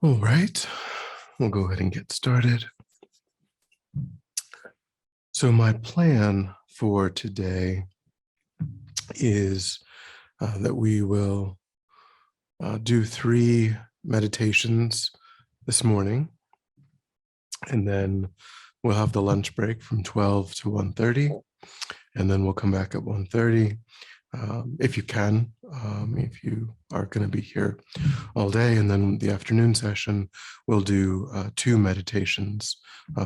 All right, we'll go ahead and get started. So my plan for today is that we will do 3 meditations this morning, and then we'll have the lunch break from 12 to 1:30, and then we'll come back at 1:30. If you can, if you are going to be here all day, and then the afternoon session, we'll do 2 meditations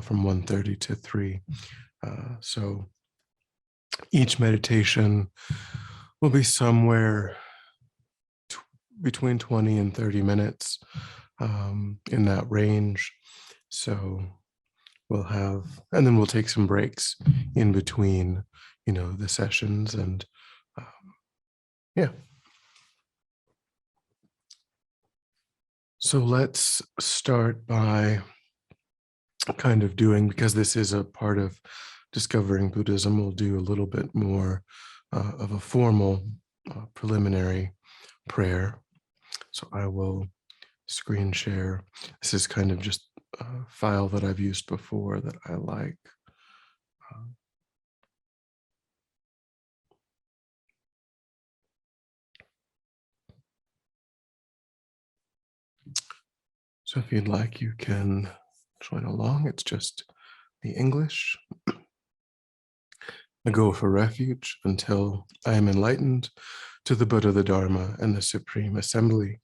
from 1:30 to 3. So each meditation will be somewhere between 20 and 30 minutes, in that range. So we'll have, and then we'll take some breaks in between, the sessions, and yeah. So let's start by kind of doing, because this is a part of discovering Buddhism, we'll do a little bit more of a formal preliminary prayer. So I will screen share. This is kind of just a file that I've used before that I like. So if you'd like, you can join along. It's just the English. I go for refuge until I am enlightened to the Buddha, the Dharma, and the Supreme Assembly.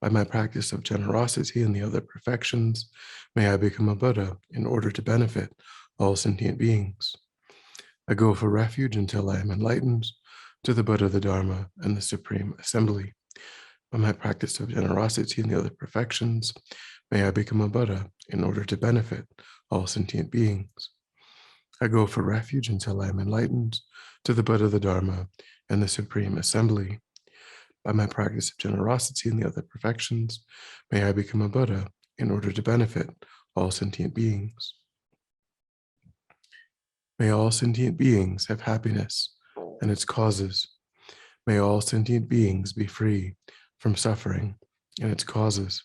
By my practice of generosity and the other perfections, may I become a Buddha in order to benefit all sentient beings. I go for refuge until I am enlightened to the Buddha, the Dharma, and the Supreme Assembly. By my practice of generosity and the other perfections, may I become a Buddha in order to benefit all sentient beings. I go for refuge until I am enlightened to the Buddha, the Dharma, and the Supreme Assembly. By my practice of generosity and the other perfections, may I become a Buddha in order to benefit all sentient beings. May all sentient beings have happiness and its causes. May all sentient beings be free from suffering and its causes.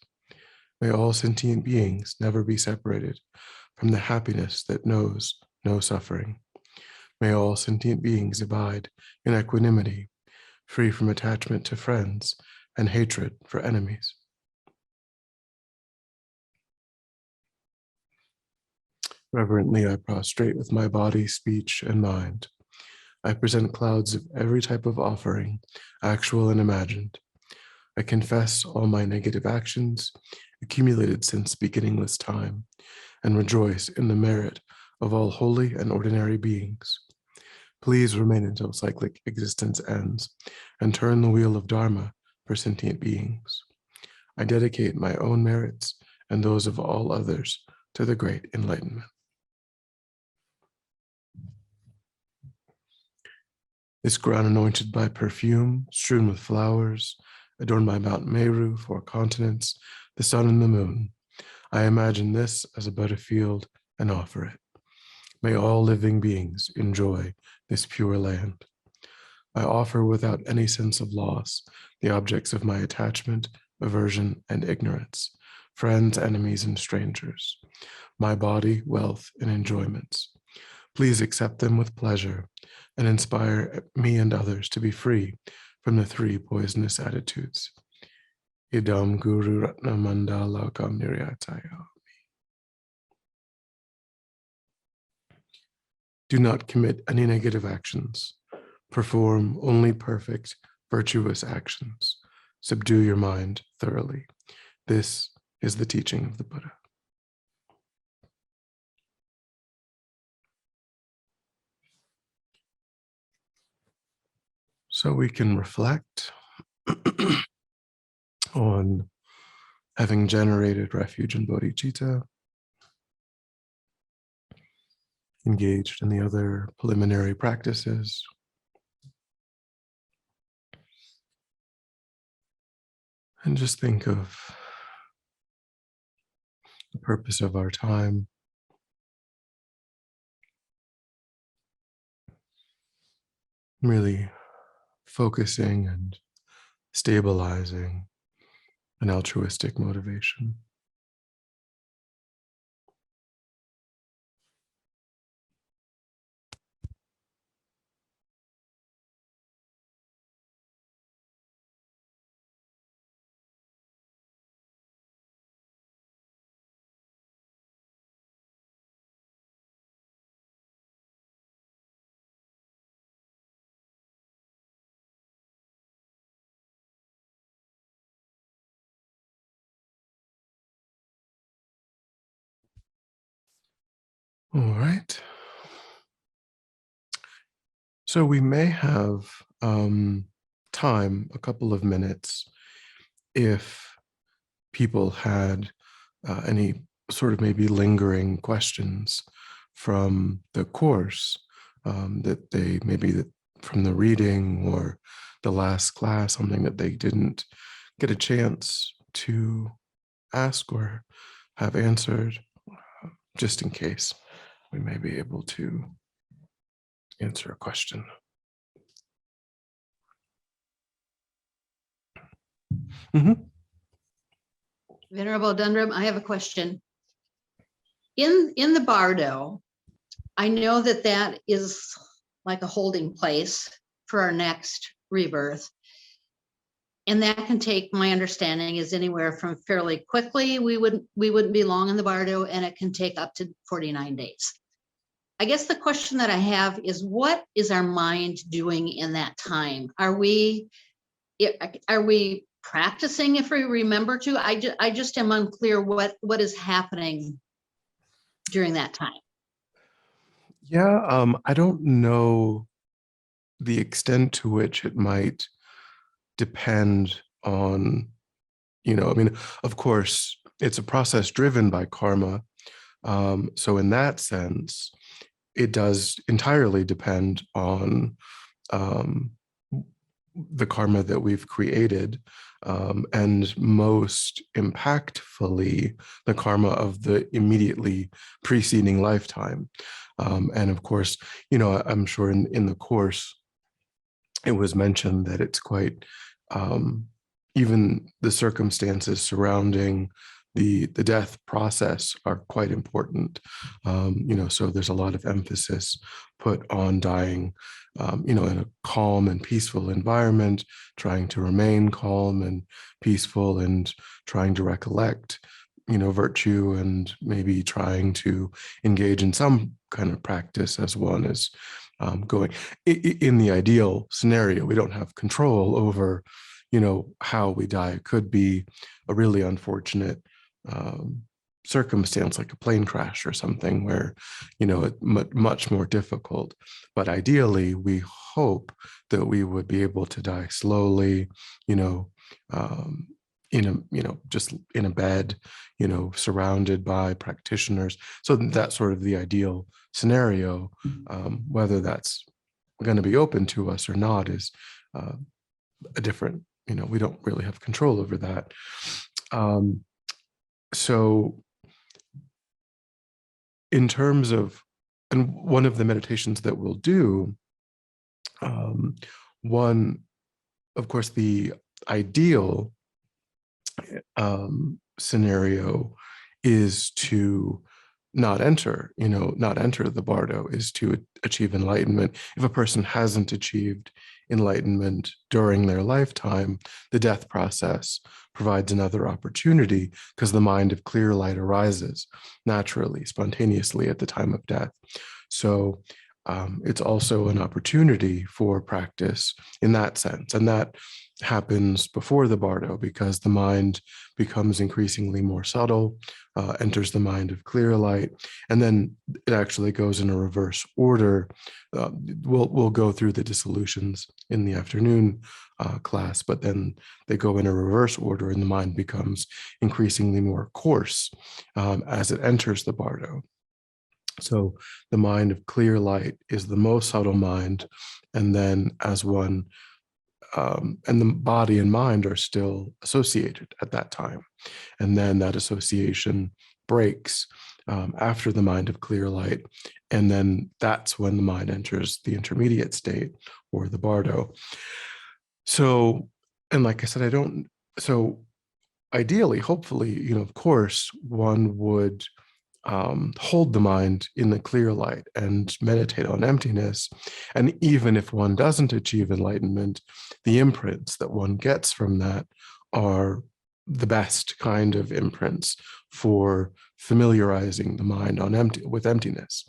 May all sentient beings never be separated from the happiness that knows no suffering. May all sentient beings abide in equanimity, free from attachment to friends and hatred for enemies. Reverently, I prostrate with my body, speech, and mind. I present clouds of every type of offering, actual and imagined. I confess all my negative actions, accumulated since beginningless time, and rejoice in the merit of all holy and ordinary beings. Please remain until cyclic existence ends, and turn the wheel of Dharma for sentient beings. I dedicate my own merits and those of all others to the great enlightenment. This ground anointed by perfume, strewn with flowers, adorned by Mount Meru, 4 continents, the sun and the moon. I imagine this as a Buddha field and offer it. May all living beings enjoy this pure land. I offer without any sense of loss the objects of my attachment, aversion, and ignorance, friends, enemies, and strangers, my body, wealth, and enjoyments. Please accept them with pleasure and inspire me and others to be free from the 3 poisonous attitudes. Idam Guru Ratna Mandala Kam Niryataya. Do not commit any negative actions. Perform only perfect, virtuous actions. Subdue your mind thoroughly. This is the teaching of the Buddha. So we can reflect on having generated refuge in bodhicitta, engaged in the other preliminary practices, and just think of the purpose of our time. Really focusing and stabilizing an altruistic motivation. All right. So we may have time, a couple of minutes, if people had any sort of maybe lingering questions from the course, that they maybe that from the reading or the last class, something that they didn't get a chance to ask or have answered, just in case we may be able to answer a question. Mm-hmm. Venerable Dondrub, I have a question. In the bardo, I know that that is like a holding place for our next rebirth. And that can take, my understanding is anywhere from fairly quickly, we wouldn't be long in the bardo, and it can take up to 49 days. I guess the question that I have is, what is our mind doing in that time? Are we practicing if we remember to? I just am unclear what is happening during that time. Yeah, I don't know the extent to which it might depend on, I mean, of course, it's a process driven by karma. So in that sense, it does entirely depend on the karma that we've created, and most impactfully, the karma of the immediately preceding lifetime. And of course, I'm sure in the course, it was mentioned that it's quite, even the circumstances surrounding the death process are quite important. So there's a lot of emphasis put on dying, in a calm and peaceful environment, trying to remain calm and peaceful, and trying to recollect, virtue, and maybe trying to engage in some kind of practice as one is going. In the ideal scenario, we don't have control over, how we die. It could be a really unfortunate circumstance, like a plane crash or something, where, it's much more difficult. But ideally, we hope that we would be able to die slowly, just in a bed, surrounded by practitioners. So that's sort of the ideal scenario. Whether that's going to be open to us or not is a different, we don't really have control over that. So in terms of, and one of the meditations that we'll do, one, of course, the ideal scenario is to not enter the bardo, is to achieve enlightenment. If a person hasn't achieved enlightenment during their lifetime, the death process provides another opportunity, because the mind of clear light arises naturally, spontaneously at the time of death. So it's also an opportunity for practice in that sense. And that happens before the bardo, because the mind becomes increasingly more subtle, enters the mind of clear light, and then it actually goes in a reverse order. We'll go through the dissolutions in the afternoon class, but then they go in a reverse order, and the mind becomes increasingly more coarse as it enters the bardo. So the mind of clear light is the most subtle mind, and then as one, and the body and mind are still associated at that time. And then that association breaks after the mind of clear light. And then that's when the mind enters the intermediate state, or the bardo. So, and like I said, ideally, hopefully, of course, one would hold the mind in the clear light and meditate on emptiness. And even if one doesn't achieve enlightenment, the imprints that one gets from that are the best kind of imprints for familiarizing the mind with emptiness.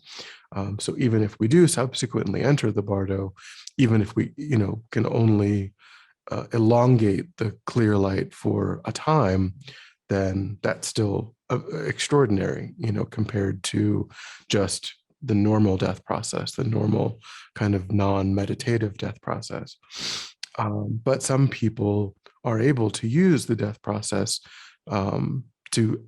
So even if we do subsequently enter the bardo, even if we, can only elongate the clear light for a time, then that's still extraordinary, compared to just the normal death process, the normal kind of non-meditative death process. But some people are able to use the death process to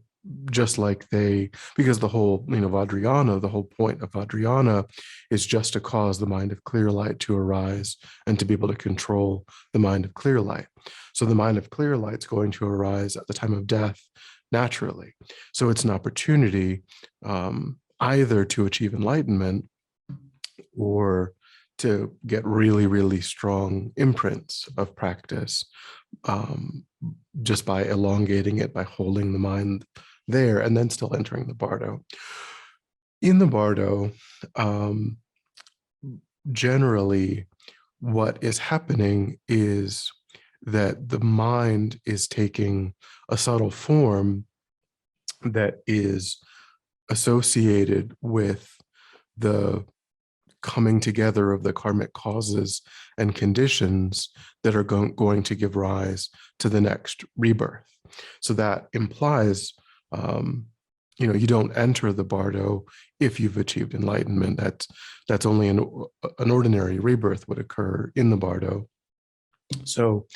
just like because the whole, Vajrayana, the whole point of Vajrayana is just to cause the mind of clear light to arise and to be able to control the mind of clear light. So the mind of clear light is going to arise at the time of death naturally. So it's an opportunity either to achieve enlightenment or to get really, really strong imprints of practice just by elongating it, by holding the mind there, and then still entering the bardo. In the bardo, generally, what is happening is that the mind is taking a subtle form that is associated with the coming together of the karmic causes and conditions that are going to give rise to the next rebirth. So that implies, you don't enter the bardo if you've achieved enlightenment. That's only an ordinary rebirth would occur in the bardo. So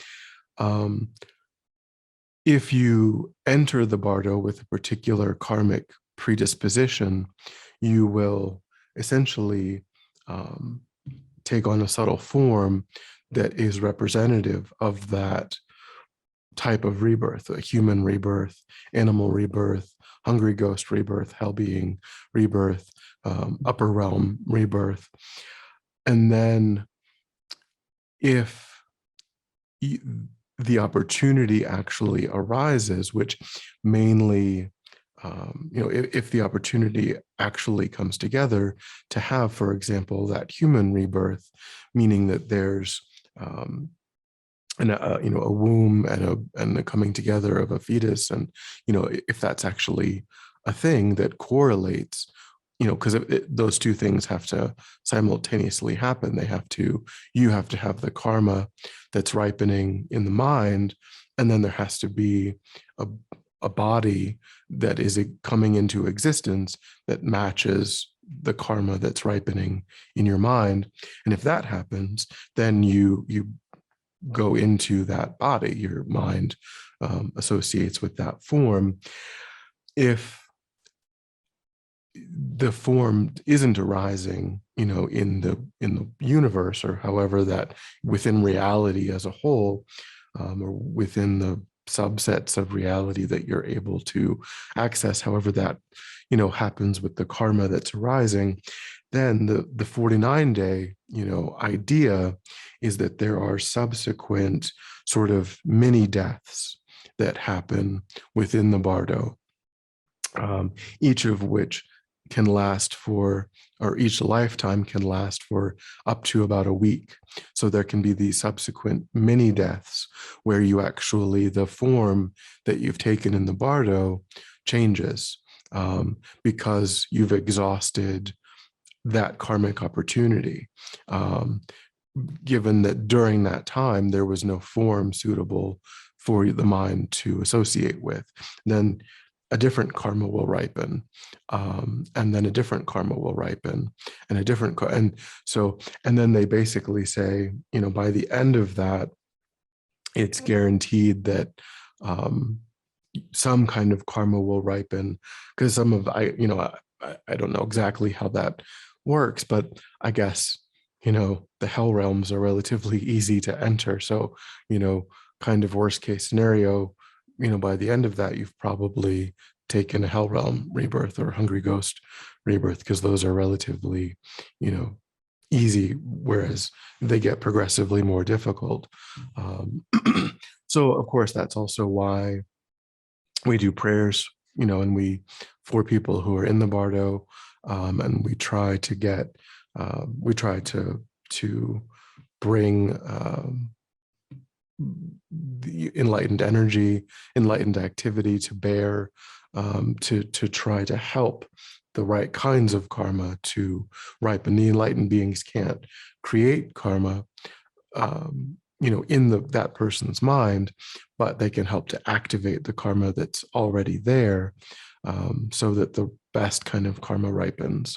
if you enter the bardo with a particular karmic predisposition, you will essentially take on a subtle form that is representative of that type of rebirth: a human rebirth, animal rebirth, hungry ghost rebirth, hell being rebirth, upper realm rebirth. And then if the opportunity actually arises, which mainly, if the opportunity actually comes together to have, for example, that human rebirth, meaning that there's a womb and a coming together of a fetus, and if that's actually a thing that correlates, because those two things have to simultaneously happen. You have to have the karma that's ripening in the mind, and then there has to be a body that is coming into existence that matches the karma that's ripening in your mind. And if that happens, then you go into that body. Your mind associates with that form. If the form isn't arising, in the universe, or however that within reality as a whole, or within the subsets of reality that you're able to access, however that happens with the karma that's arising, then the 49-day idea is that there are subsequent sort of mini deaths that happen within the bardo, each of which can last for, or each lifetime can last for up to about a week. So there can be these subsequent mini deaths where the form that you've taken in the bardo changes, because you've exhausted that karmic opportunity, given that during that time there was no form suitable for the mind to associate with. Then a different karma will ripen, and then a different karma will ripen, and a different and then they basically say, by the end of that, it's guaranteed that some kind of karma will ripen, because I don't know exactly how that works, but I guess the hell realms are relatively easy to enter. So kind of worst case scenario, by the end of that, you've probably taken a hell realm rebirth or hungry ghost rebirth, because those are relatively easy, whereas they get progressively more difficult. So of course that's also why we do prayers, and for people who are in the bardo, and we try to to bring the enlightened energy, enlightened activity to bear, to try to help the right kinds of karma to ripen. The enlightened beings can't create karma, in that person's mind, but they can help to activate the karma that's already there, so that the best kind of karma ripens.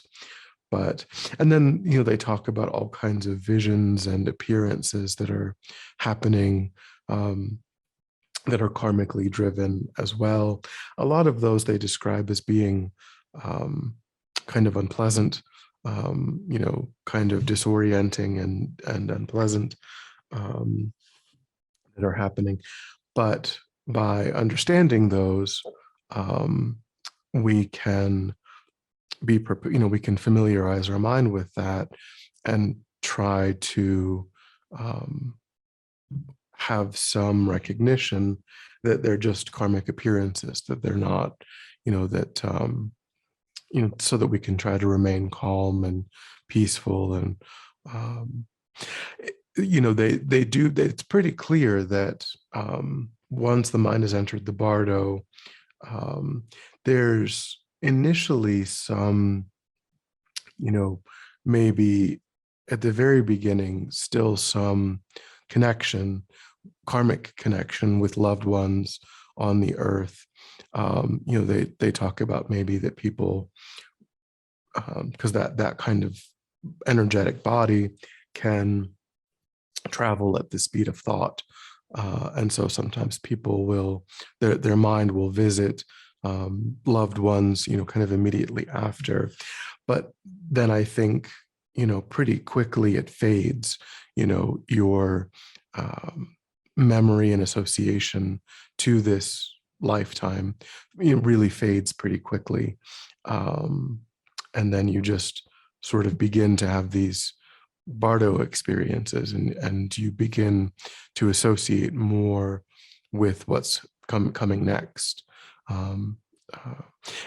And then, they talk about all kinds of visions and appearances that are happening, that are karmically driven as well. A lot of those they describe as being kind of unpleasant, kind of disorienting and unpleasant, that are happening. But by understanding those, we can we can familiarize our mind with that and try to have some recognition that they're just karmic appearances, that they're not, so that we can try to remain calm and peaceful. And it's pretty clear that once the mind has entered the bardo, there's initially some, maybe at the very beginning, still some connection, karmic connection with loved ones on the earth. They talk about maybe that people, because that kind of energetic body can travel at the speed of thought. And so sometimes people will, their mind will visit loved ones, kind of immediately after. But then I think, pretty quickly it fades, your memory and association to this lifetime, really fades pretty quickly. And then you just sort of begin to have these bardo experiences, and you begin to associate more with what's coming next. And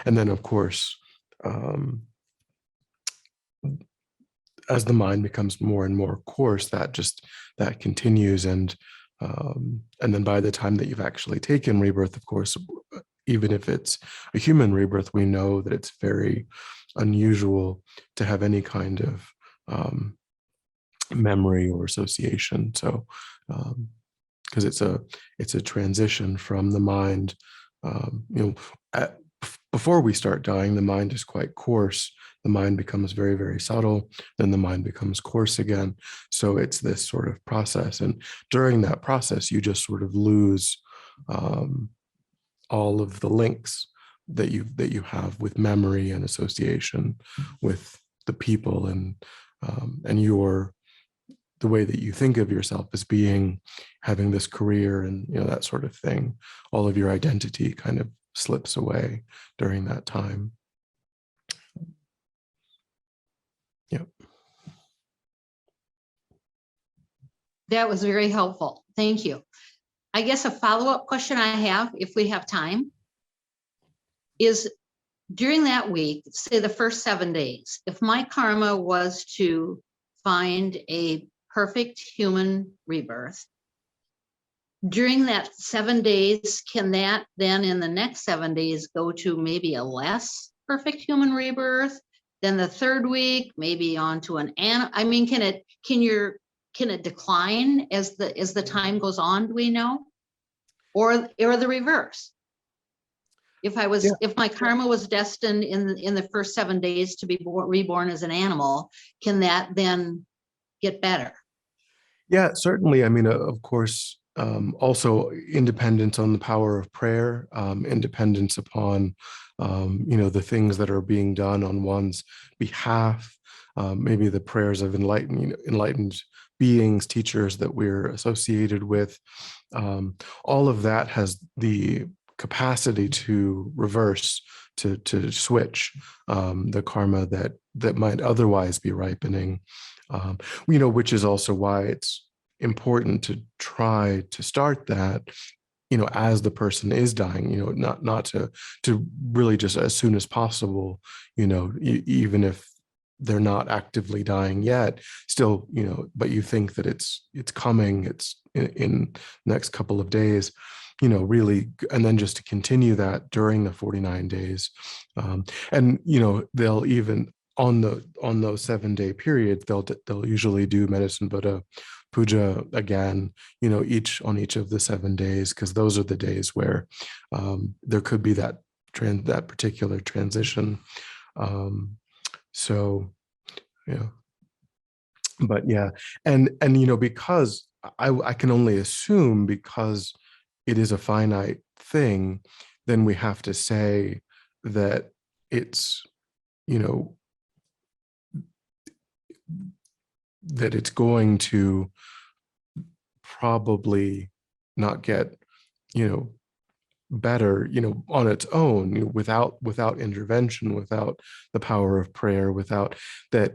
then, of course, as the mind becomes more and more coarse, that continues. And then by the time that you've actually taken rebirth, of course, even if it's a human rebirth, we know that it's very unusual to have any kind of memory or association. So, because it's a transition from the mind, before we start dying, the mind is quite coarse. The mind becomes very, very subtle. Then the mind becomes coarse again. So it's this sort of process. And during that process, you just sort of lose all of the links that you have with memory and association with the people, and the way that you think of yourself as having this career and that sort of thing. All of your identity kind of slips away during that time. Yeah. That was very helpful. Thank you. I guess a follow-up question I have, if we have time, is during that week, say the first 7 days, if my karma was to find a perfect human rebirth, during that 7 days, can that then in the next 7 days go to maybe a less perfect human rebirth? Then the third week, maybe onto an animal. I mean, can it decline as the time goes on? Do we know, or the reverse? If my karma was destined in the first 7 days to be reborn as an animal, can that then get better? Yeah, certainly. I mean, of course, also independence on the power of prayer, independence upon, the things that are being done on one's behalf, maybe the prayers of enlightened beings, teachers that we're associated with. All of that has the capacity to reverse, to switch the karma that might otherwise be ripening. Which is also why it's important to try to start that as the person is dying, not to really just as soon as possible, even if they're not actively dying yet, still, but you think that it's coming, it's in next couple of days, really, and then just to continue that during the 49 days. And, they'll even on those 7-day periods, they'll usually do medicine Buddha puja again, each of the 7 days, because those are the days where there could be that particular transition. So, yeah, but yeah, and because I can only assume, because it is a finite thing, then we have to say that it's, that it's going to probably not get, better, on its own, without intervention, without the power of prayer, without that.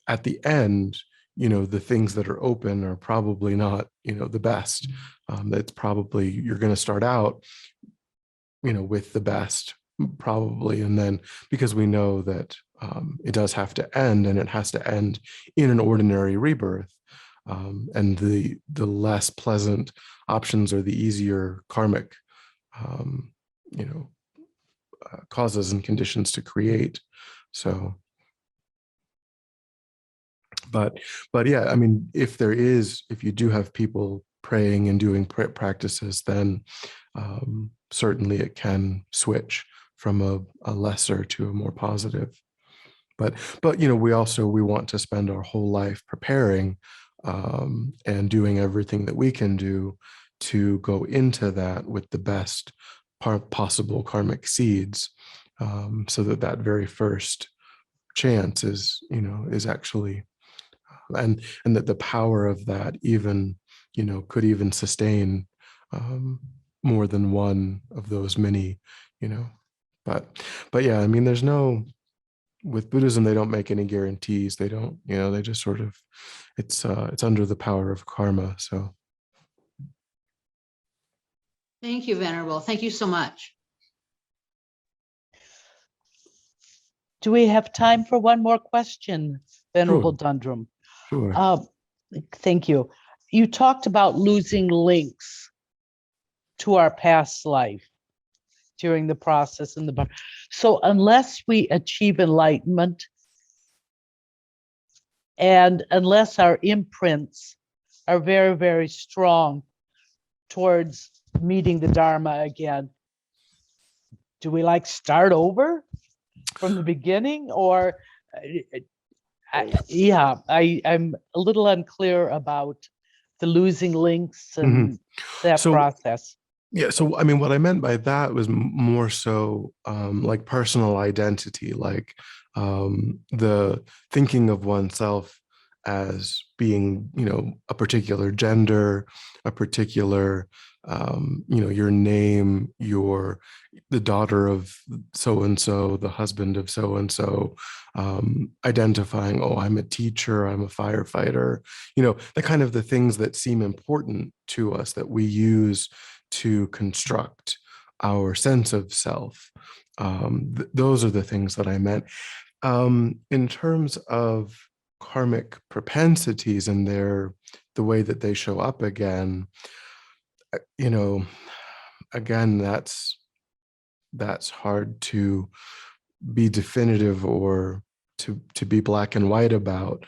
At the end, the things that are open are probably not, the best. That's probably, you're going to start out, with the best, probably, and then, because we know that it does have to end, and it has to end in an ordinary rebirth, and the less pleasant options are the easier karmic, you know, causes and conditions to create. So, but yeah, I mean, if you do have people praying and doing practices, then certainly it can switch from a lesser to a more positive. But we want to spend our whole life preparing and doing everything that we can do to go into that with the best possible karmic seeds, so that very first chance is actually, and that the power of that even could even sustain more than one of those many, but yeah, I mean, there's no, with Buddhism, they don't make any guarantees. They don't, they just sort of, it's under the power of karma. So. Thank you, Venerable. Thank you so much. Do we have time for one more question, Venerable Dondrub? Sure. Thank you. You talked about losing links to our past life during the process in the bar. So unless we achieve enlightenment, and unless our imprints are very, very strong towards meeting the Dharma again, do we start over from the beginning? Or I'm a little unclear about the losing links and that process. Yeah, so I mean, what I meant by that was more so like personal identity, like the thinking of oneself as being, a particular gender, a particular, your name, the daughter of so-and-so, the husband of so-and-so, identifying, oh, I'm a teacher, I'm a firefighter, the kind of the things that seem important to us that we use to construct our sense of self. Those are the things that I meant. In terms of karmic propensities and the way that they show up again, again, that's hard to be definitive or to be black and white about.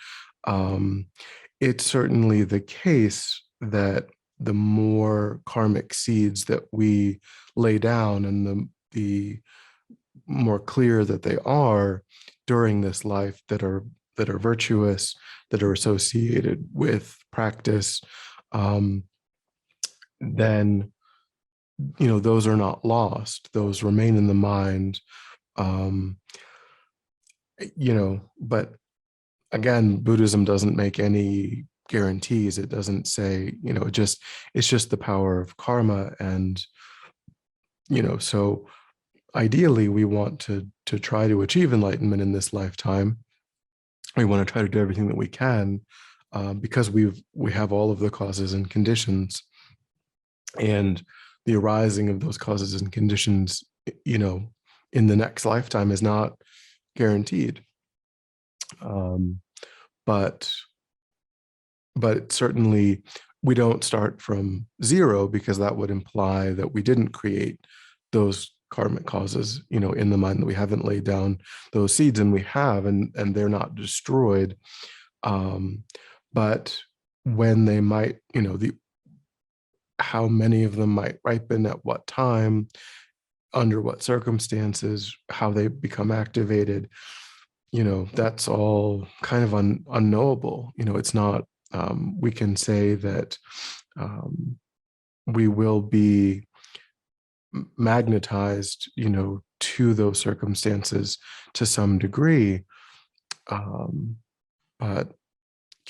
It's certainly the case that the more karmic seeds that we lay down, and the more clear that they are during this life, that are virtuous, that are associated with practice, then those are not lost. Those remain in the mind. But again, Buddhism doesn't make any guarantees. It doesn't say, it's just the power of karma. And, so ideally we want to try to achieve enlightenment in this lifetime. We want to try to do everything that we can, because we have all of the causes and conditions. And the arising of those causes and conditions, in the next lifetime is not guaranteed. But certainly we don't start from zero, because that would imply that we didn't create those karmic causes, in the mind, that we haven't laid down those seeds, and we have, and they're not destroyed. But when they might, how many of them might ripen at what time, under what circumstances, how they become activated, that's all kind of unknowable. It's not, we can say that we will be magnetized, to those circumstances to some degree. But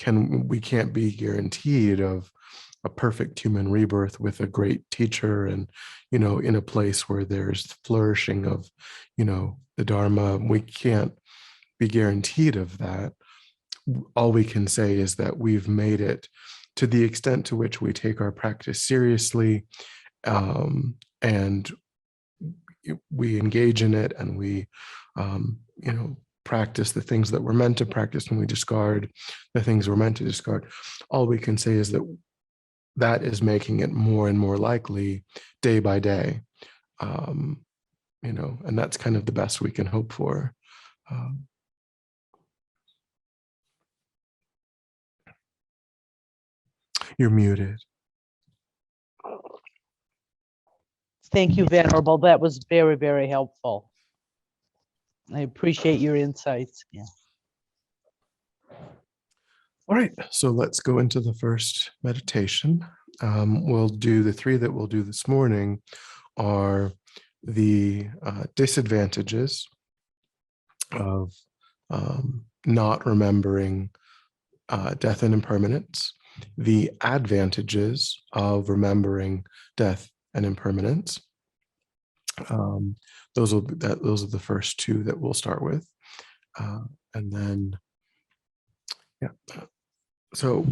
we can't be guaranteed of a perfect human rebirth with a great teacher, and in a place where there's flourishing of the Dharma. We can't be guaranteed of that. All we can say is that we've made it, to the extent to which we take our practice seriously, and we engage in it, and we practice the things that we're meant to practice, and we discard the things we're meant to discard. All we can say is that that is making it more and more likely day by day, and that's kind of the best we can hope for. You're muted. Thank you, Venerable. That was very, very helpful. I appreciate your insights. Yeah. All right, so let's go into the first meditation. We'll do the three that we'll do this morning are the disadvantages of not remembering death and impermanence, the advantages of remembering death and impermanence. Those are the first two that we'll start with, and then so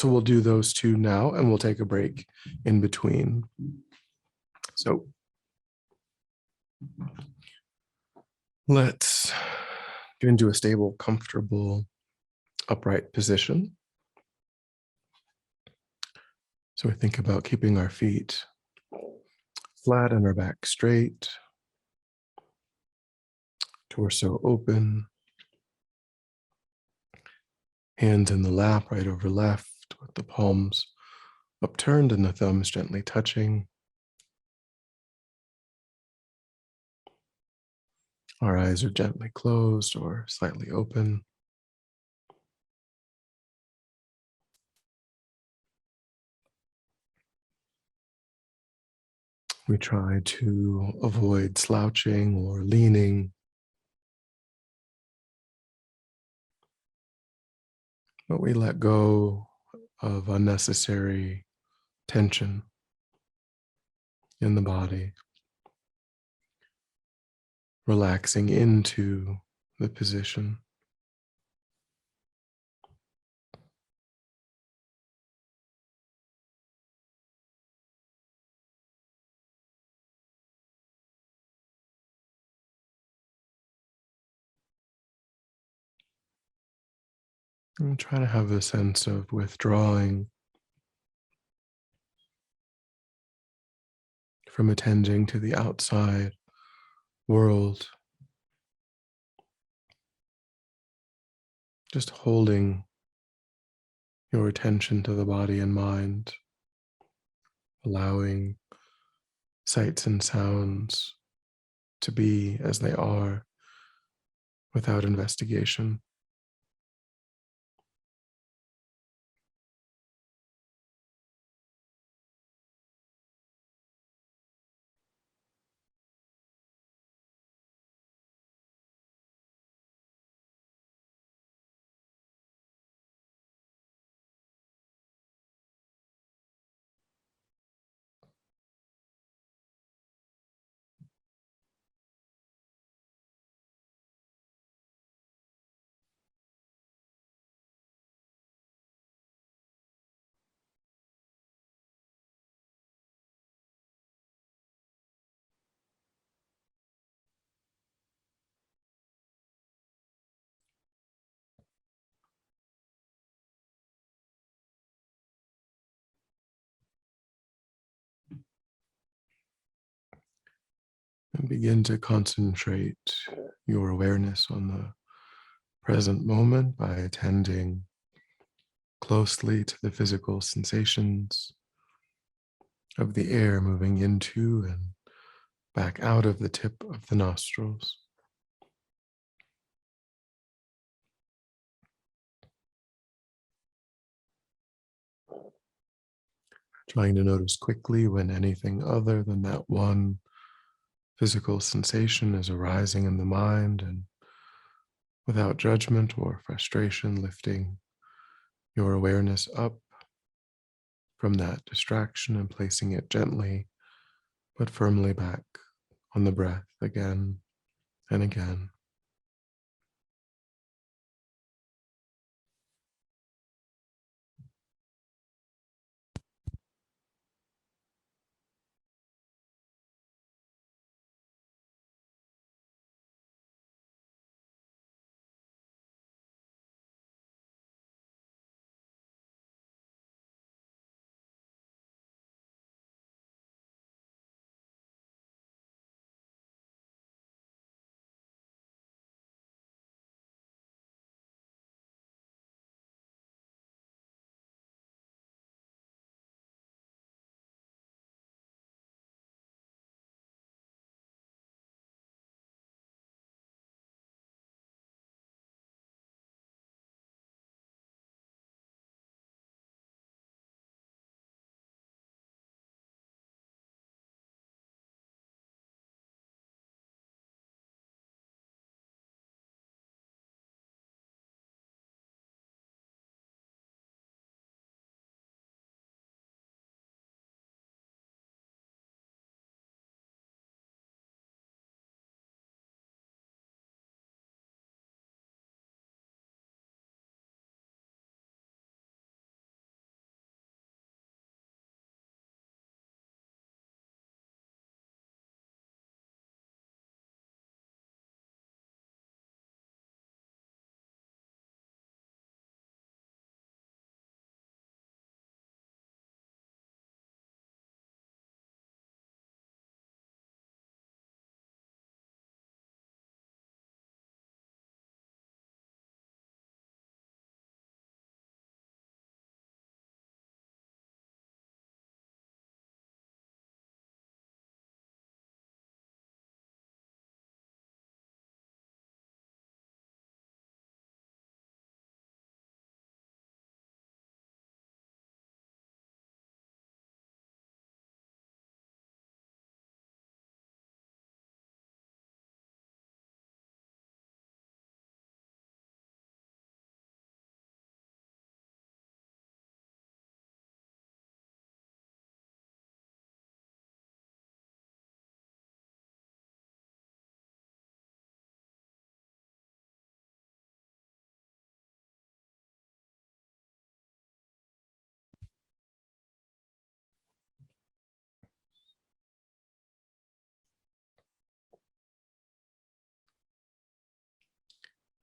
we'll do those two now, and we'll take a break in between. So let's get into a stable, comfortable, upright position. So we think about keeping our feet flat and our back straight, torso open, hands in the lap, right over left, with the palms upturned and the thumbs gently touching. Our eyes are gently closed or slightly open. We try to avoid slouching or leaning, but we let go of unnecessary tension in the body, relaxing into the position. And try to have a sense of withdrawing from attending to the outside world. Just holding your attention to the body and mind, allowing sights and sounds to be as they are without investigation. And begin to concentrate your awareness on the present moment by attending closely to the physical sensations of the air moving into and back out of the tip of the nostrils. Trying to notice quickly when anything other than that one physical sensation is arising in the mind, and without judgment or frustration, lifting your awareness up from that distraction and placing it gently but firmly back on the breath again and again.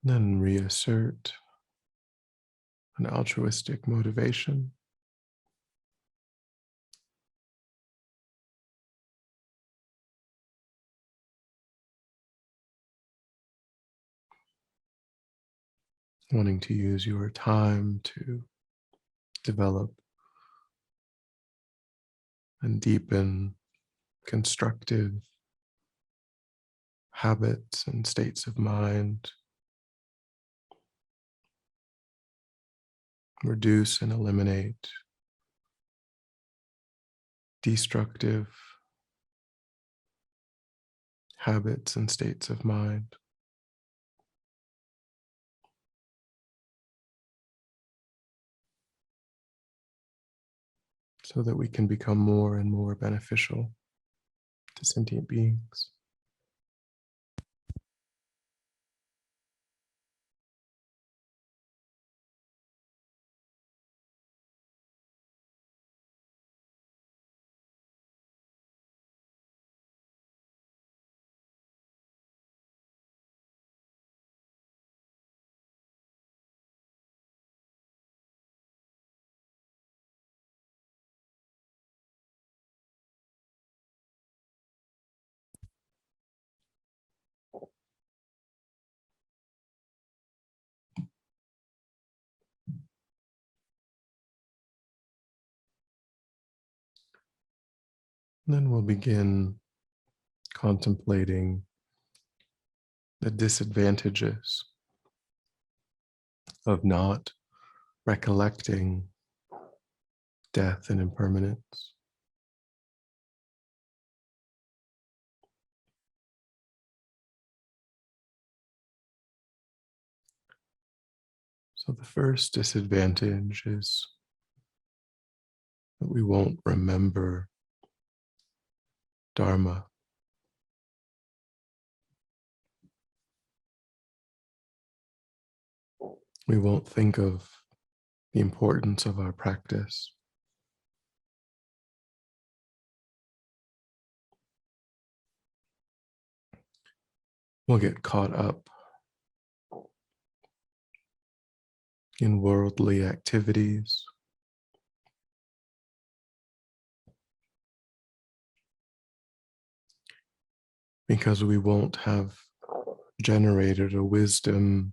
Then reassert an altruistic motivation. Wanting to use your time to develop and deepen constructive habits and states of mind, reduce and eliminate destructive habits and states of mind, so that we can become more and more beneficial to sentient beings. And then we'll begin contemplating the disadvantages of not recollecting death and impermanence. So the first disadvantage is that we won't remember Dharma. We won't think of the importance of our practice. We'll get caught up in worldly activities. Because we won't have generated a wisdom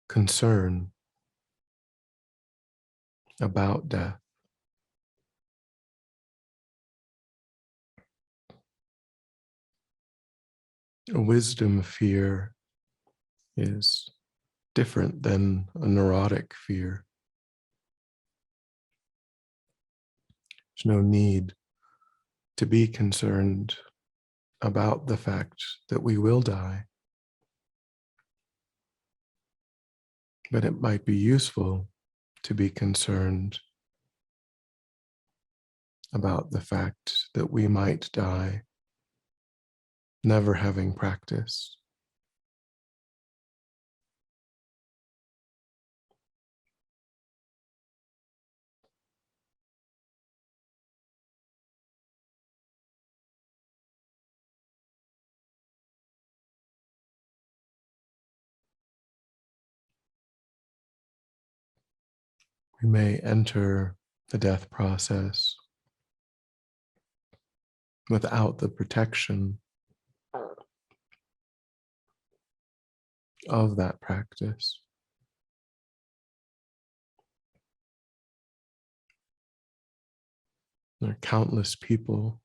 concern about death. A wisdom fear is different than a neurotic fear. There's no need to be concerned about the fact that we will die. But it might be useful to be concerned about the fact that we might die never having practiced. We may enter the death process without the protection of that practice. There are countless people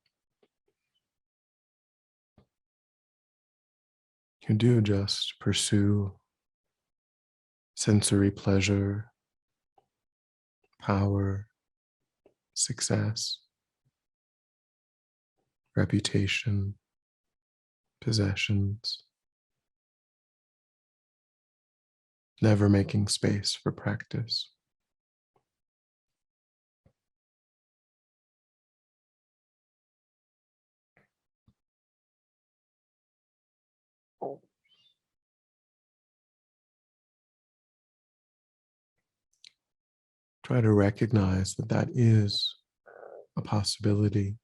who do just pursue sensory pleasure, power, success, reputation, possessions, never making space for practice. Try to recognize that that is a possibility.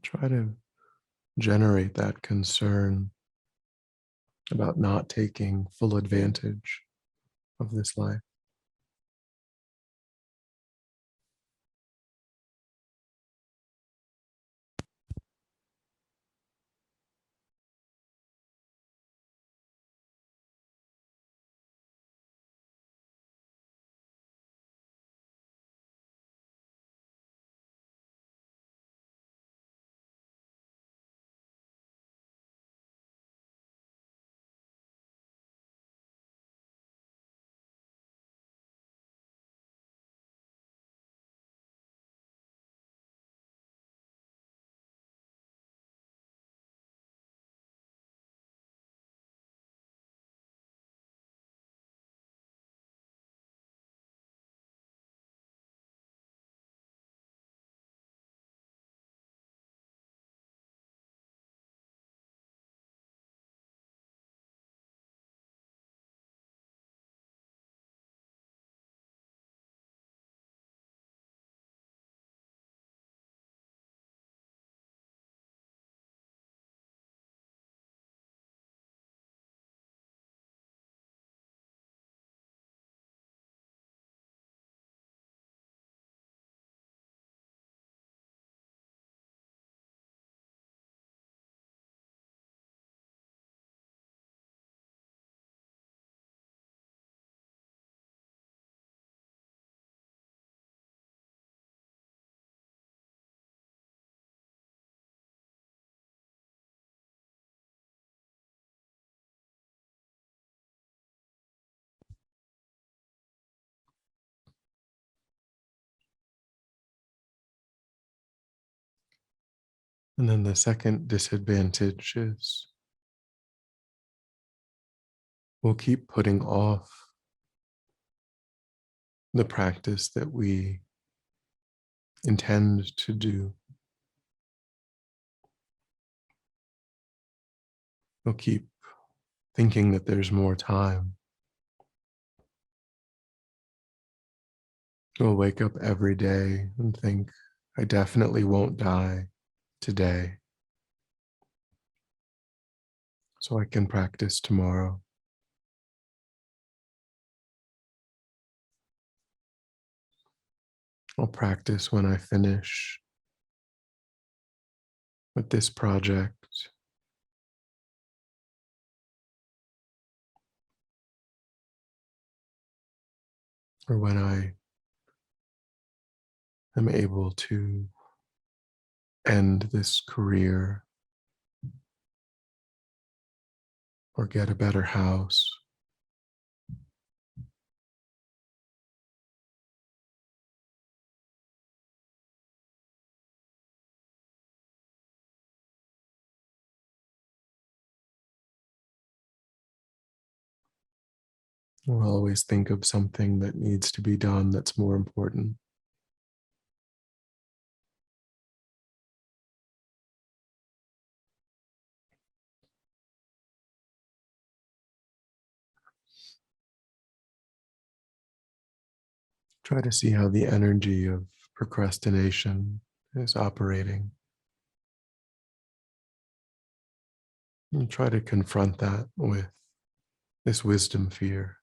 Try to generate that concern about not taking full advantage of this life. And then the second disadvantage is we'll keep putting off the practice that we intend to do. We'll keep thinking that there's more time. We'll wake up every day and think, I definitely won't die today, so I can practice tomorrow. I'll practice when I finish with this project. Or when I am able to end this career or get a better house. We'll always think of something that needs to be done that's more important. Try to see how the energy of procrastination is operating. And try to confront that with this wisdom fear.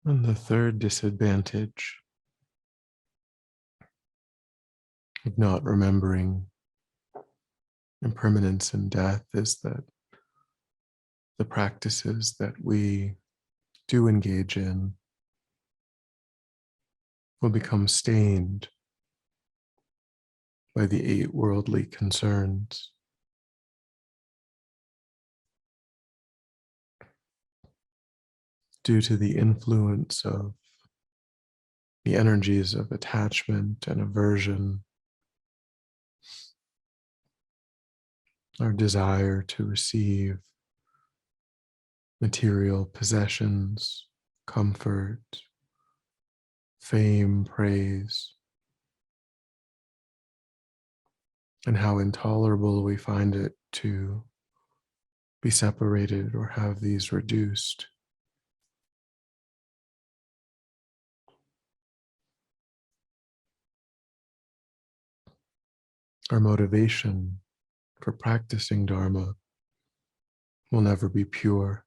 And the third disadvantage of not remembering impermanence and death is that the practices that we do engage in will become stained by the 8 worldly concerns. Due to the influence of the energies of attachment and aversion, our desire to receive material possessions, comfort, fame, praise, and how intolerable we find it to be separated or have these reduced. Our motivation for practicing Dharma will never be pure.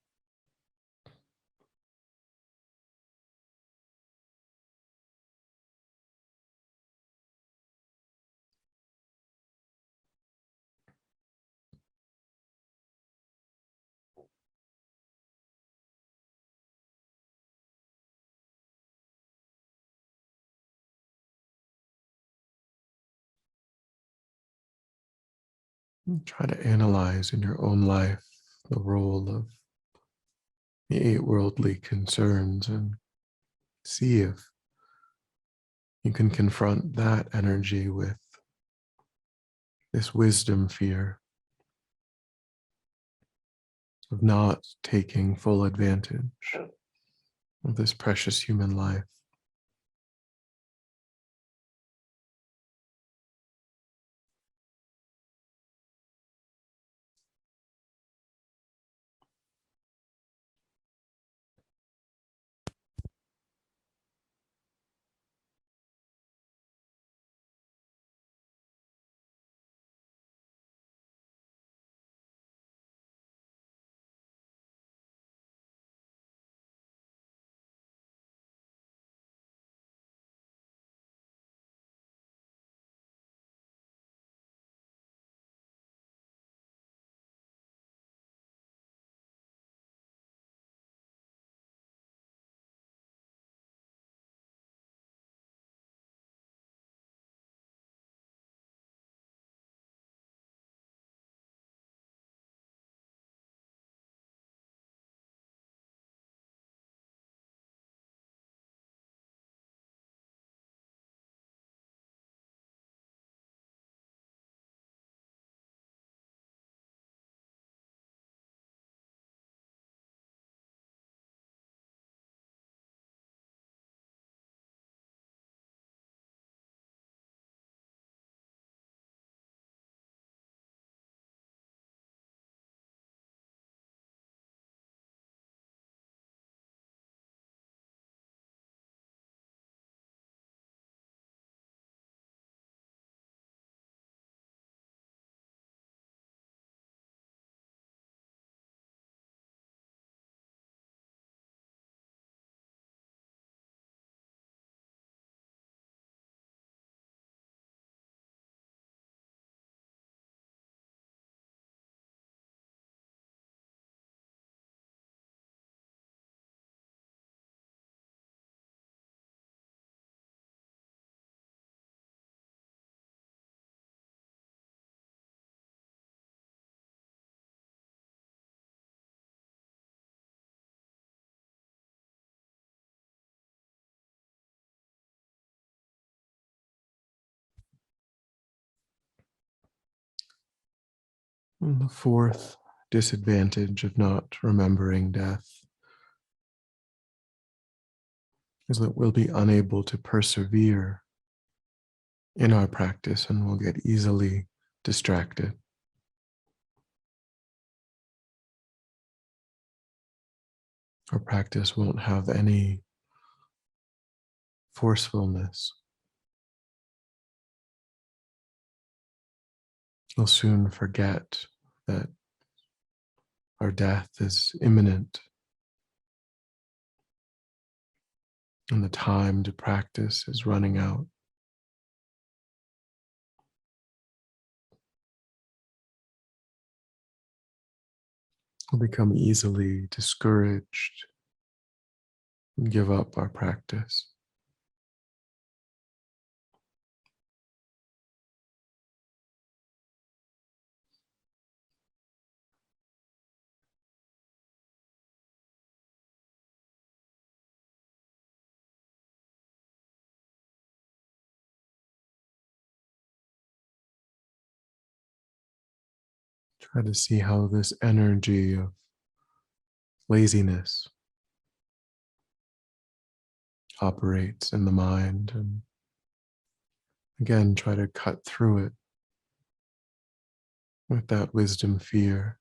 Try to analyze in your own life the role of the 8 worldly concerns and see if you can confront that energy with this wisdom fear of not taking full advantage of this precious human life. And the 4th disadvantage of not remembering death is that we'll be unable to persevere in our practice and we'll get easily distracted. Our practice won't have any forcefulness. We'll soon forget that our death is imminent and the time to practice is running out. We'll become easily discouraged and give up our practice. Try to see how this energy of laziness operates in the mind, and again, try to cut through it with that wisdom fear.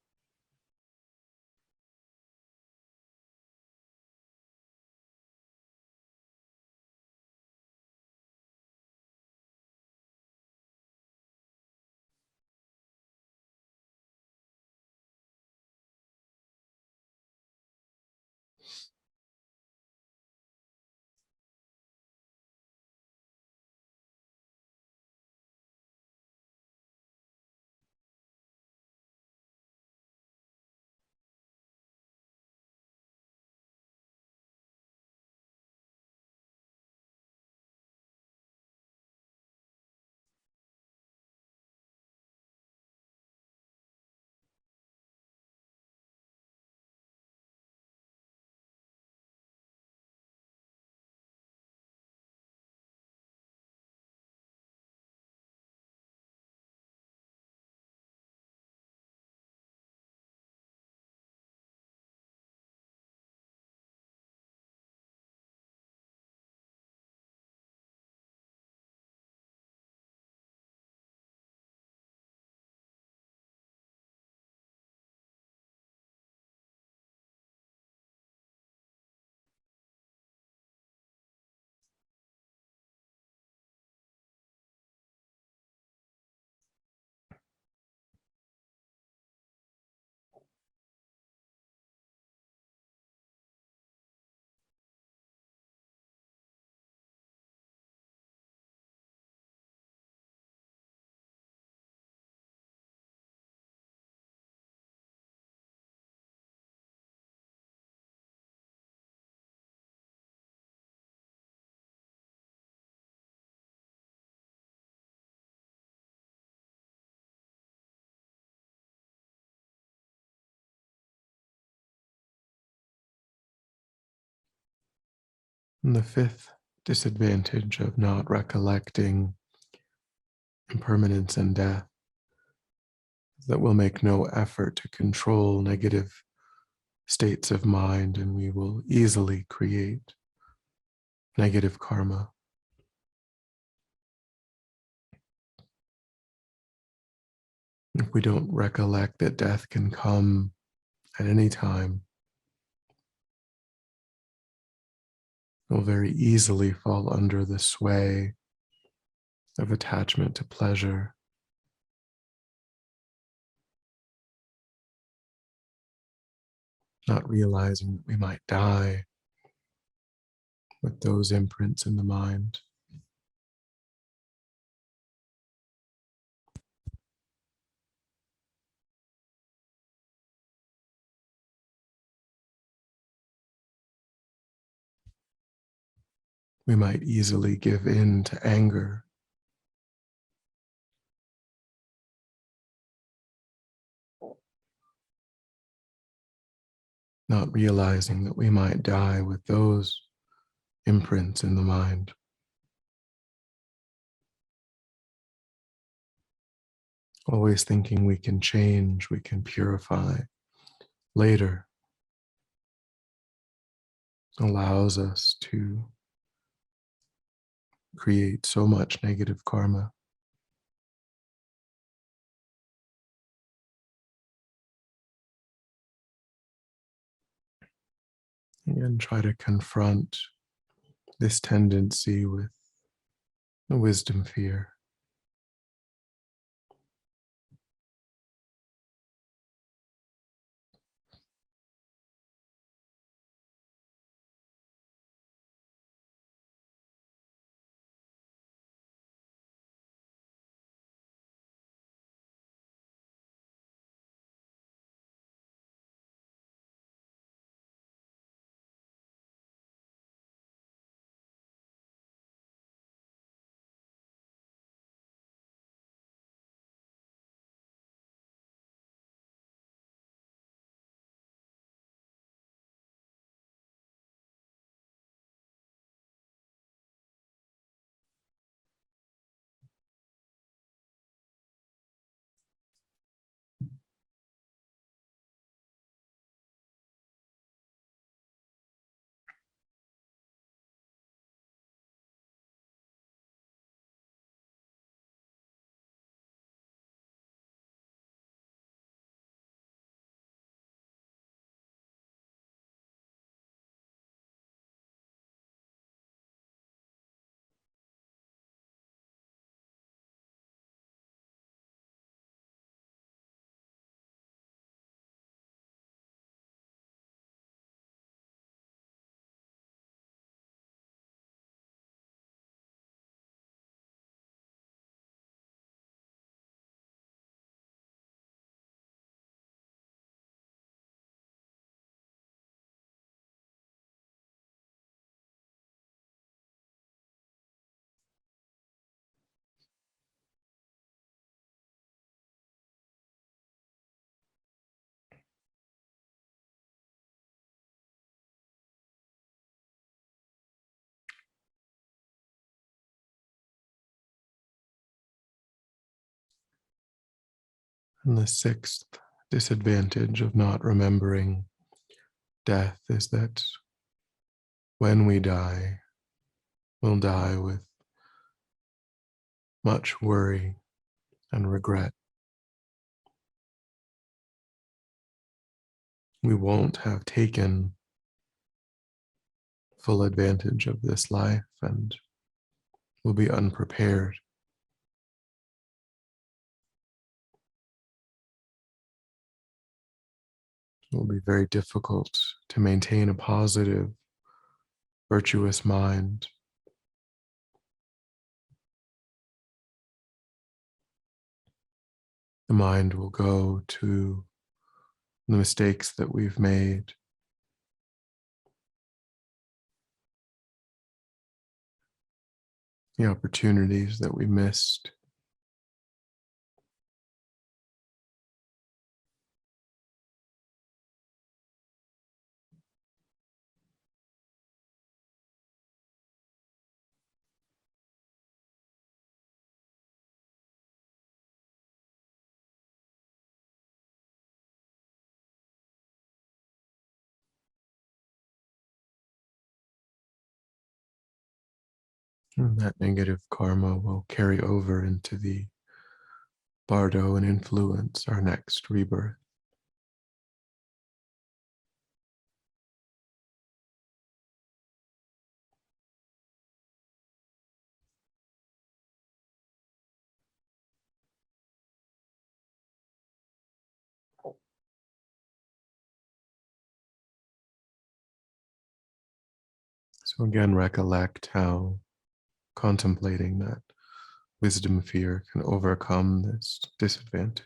And the fifth disadvantage of not recollecting impermanence and death is that we'll make no effort to control negative states of mind, and we will easily create negative karma. If we don't recollect that death can come at any time, we'll very easily fall under the sway of attachment to pleasure, not realizing that we might die with those imprints in the mind. We might easily give in to anger, not realizing that we might die with those imprints in the mind. Always thinking we can change, we can purify later allows us to create so much negative karma. And try to confront this tendency with the wisdom fear. And the sixth disadvantage of not remembering death is that when we die, we'll die with much worry and regret. We won't have taken full advantage of this life and will be unprepared. It will be very difficult to maintain a positive, virtuous mind. The mind will go to the mistakes that we've made, the opportunities that we missed. And that negative karma will carry over into the bardo and influence our next rebirth. So again, recollect how contemplating that wisdom fear can overcome this disadvantage.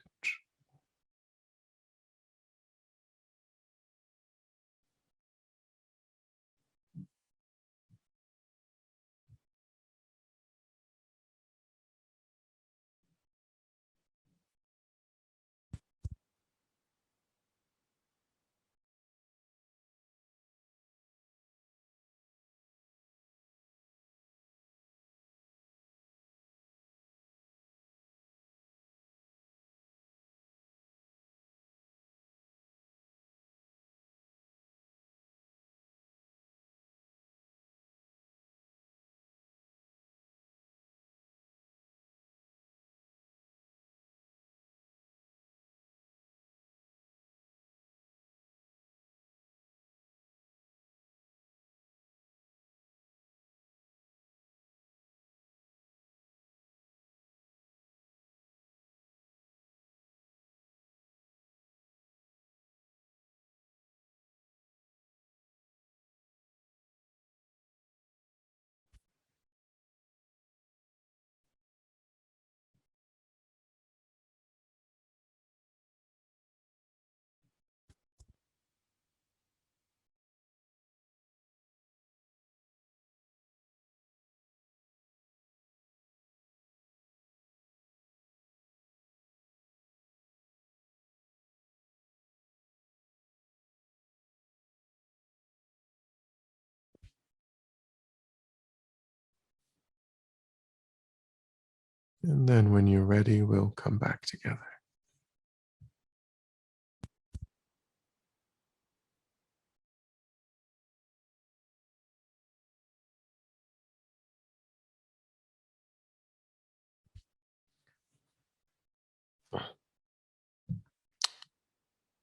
And then when you're ready, we'll come back together.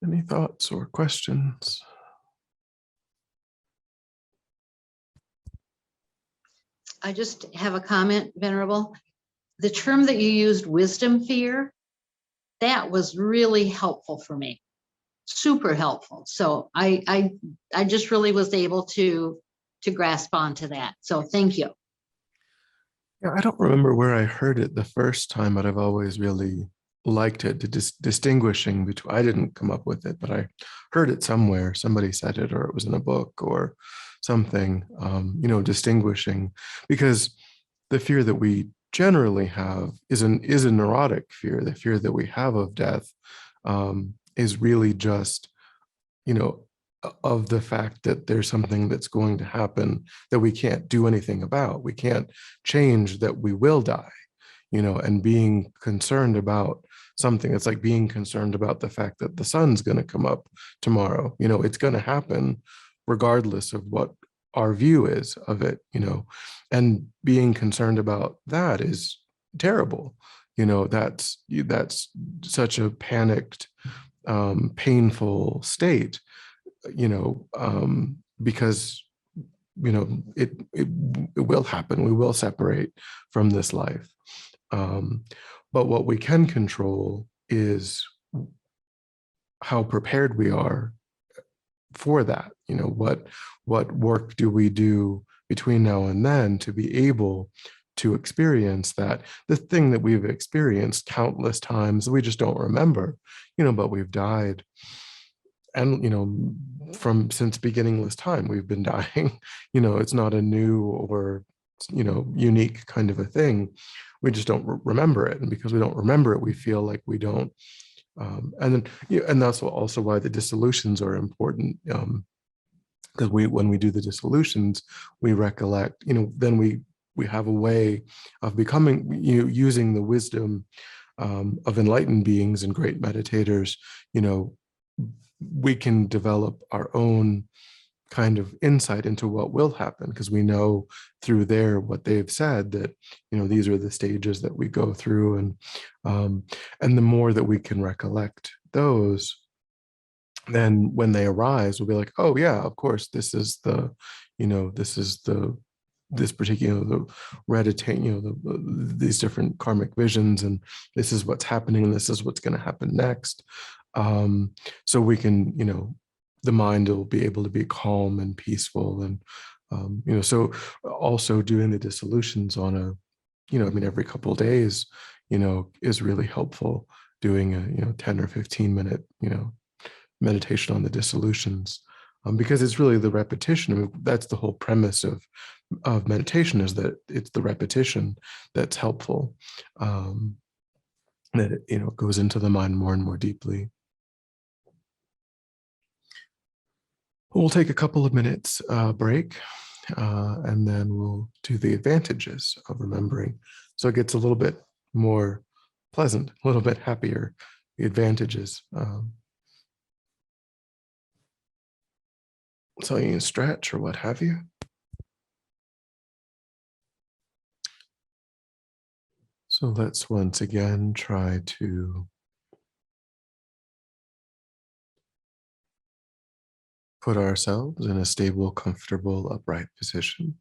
Any thoughts or questions? I just have a comment, Venerable. The term that you used, wisdom fear, that was really helpful for me. Super helpful. So I just really was able to grasp onto that. So thank you. Yeah, I don't remember where I heard it the first time, but I've always really liked it, distinguishing between, I didn't come up with it, but I heard it somewhere. Somebody said it, or it was in a book or something, distinguishing, because the fear that we generally have is a neurotic fear. The fear that we have of death is really just, of the fact that there's something that's going to happen that we can't do anything about. We can't change that we will die, and being concerned about something. It's like being concerned about the fact that the sun's going to come up tomorrow. You know, it's going to happen regardless of what our view is of it, you know, and being concerned about that is terrible. You know, that's such a panicked, painful state, you know, because you know it will happen. We will separate from this life, but what we can control is how prepared we are for that. You know, what work do we do between now and then to be able to experience that, the thing that we've experienced countless times, we just don't remember, you know, but we've died. And, you know, from since beginningless time, we've been dying. You know, it's not a new or, you know, unique kind of a thing. We just don't remember it. And because we don't remember it, we feel like we don't. And then, you know, and that's also why the dissolutions are important. Because when we do the dissolutions, we recollect, you know, then we have a way of becoming, you know, using the wisdom of enlightened beings and great meditators, you know, we can develop our own kind of insight into what will happen, because we know through what they've said that, you know, these are the stages that we go through, and the more that we can recollect those, then when they arise, we'll be like, oh yeah, of course, this is the, you know, this particular, the meditate, you know, these different karmic visions, and this is what's happening, and this is what's going to happen next. So we can, you know, the mind will be able to be calm and peaceful, and you know, so also doing the dissolutions on a, you know, I mean, every couple of days, you know, is really helpful. Doing a, you know, 10 or 15-minute, you know, meditation on the dissolutions, because it's really the repetition. I mean, that's the whole premise of meditation, is that it's the repetition that's helpful, that it, you know, goes into the mind more and more deeply. We'll take a couple of minutes break, and then we'll do the advantages of remembering. So it gets a little bit more pleasant, a little bit happier, the advantages. So you can stretch or what have you. So let's once again try to put ourselves in a stable, comfortable, upright position.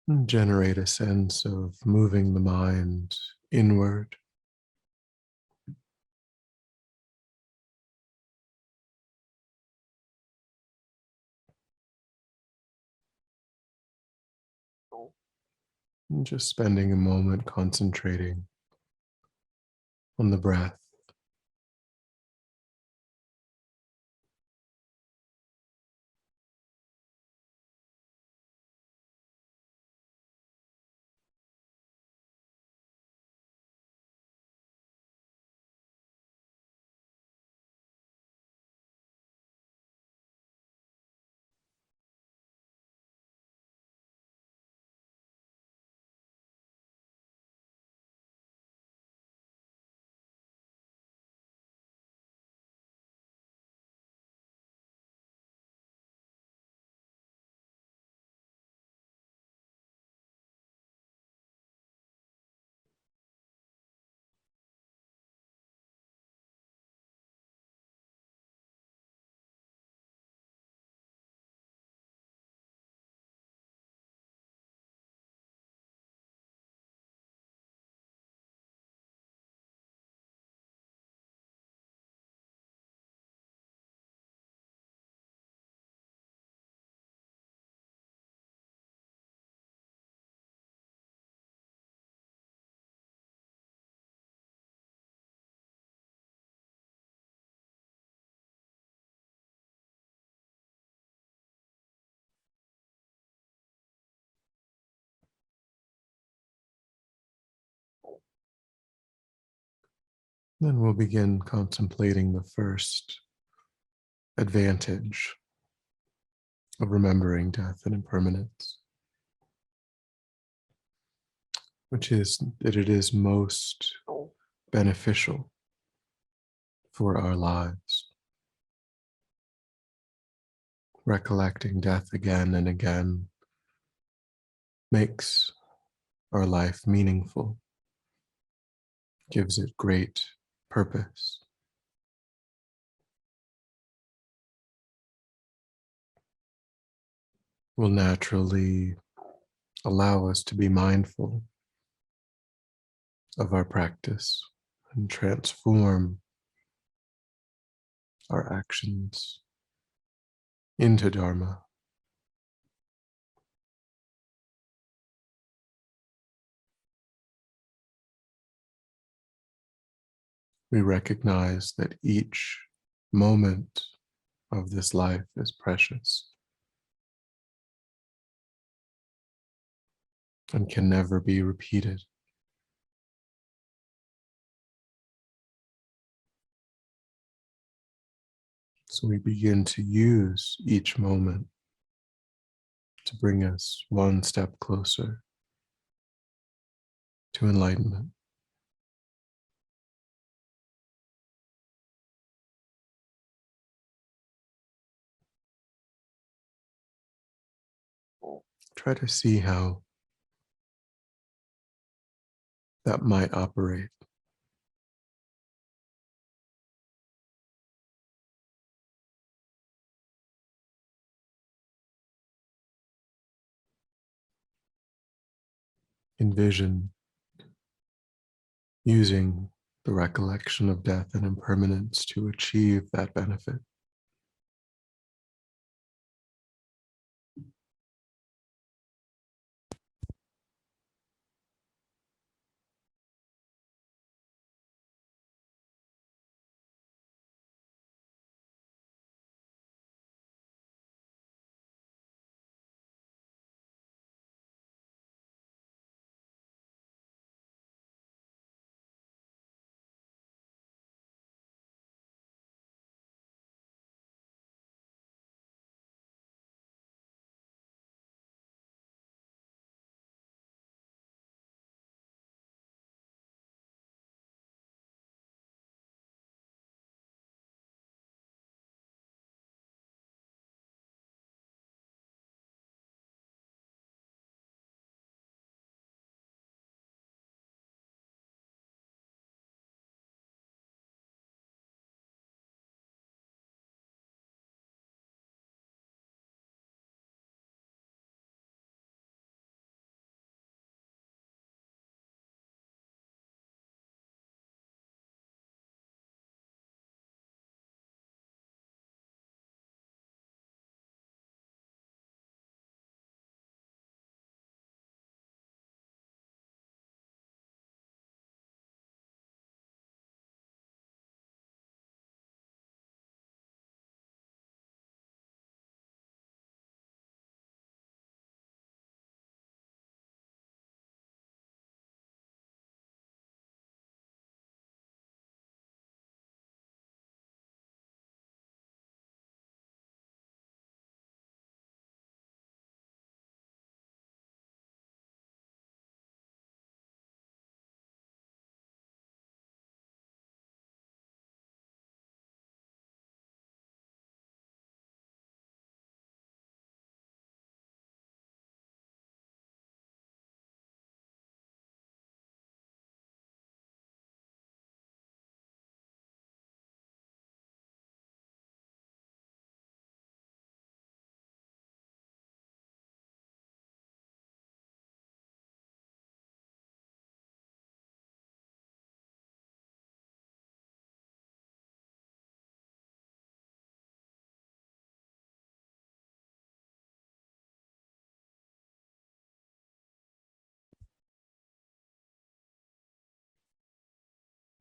And generate a sense of moving the mind inward. And just spending a moment concentrating on the breath. Then we'll begin contemplating the first advantage of remembering death and impermanence, which is that it is most beneficial for our lives. Recollecting death again and again makes our life meaningful, gives it great purpose. Will naturally allow us to be mindful of our practice and transform our actions into Dharma. We recognize that each moment of this life is precious and can never be repeated. So we begin to use each moment to bring us one step closer to enlightenment. Try to see how that might operate. Envision using the recollection of death and impermanence to achieve that benefit.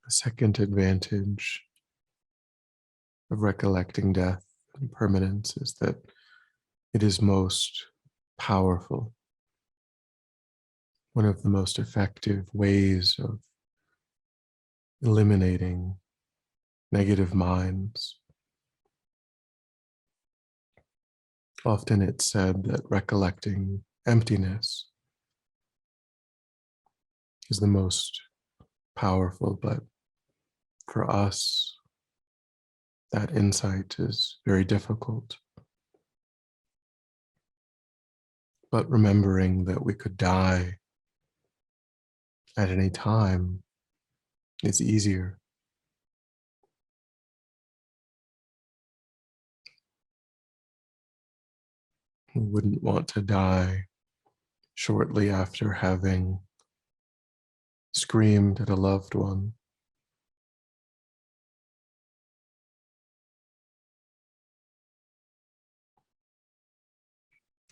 A second advantage of recollecting death and permanence is that it is most powerful. One of the most effective ways of eliminating negative minds Often it's said that recollecting emptiness is the most powerful, but for us, that insight is very difficult. But remembering that we could die at any time is easier. We wouldn't want to die shortly after having screamed at a loved one.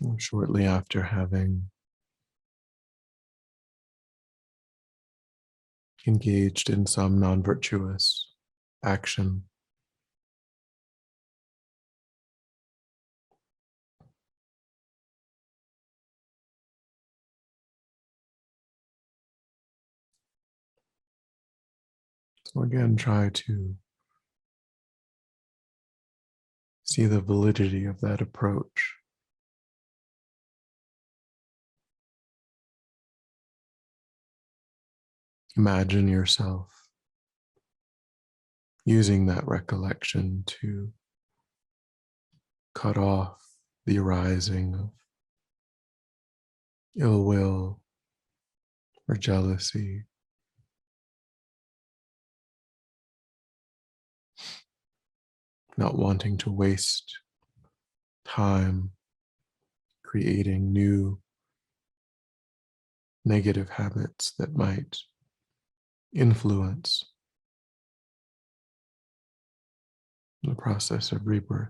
Or shortly after having engaged in some non-virtuous action. So again, try to see the validity of that approach. Imagine yourself using that recollection to cut off the arising of ill will or jealousy. Not wanting to waste time creating new negative habits that might influence the process of rebirth.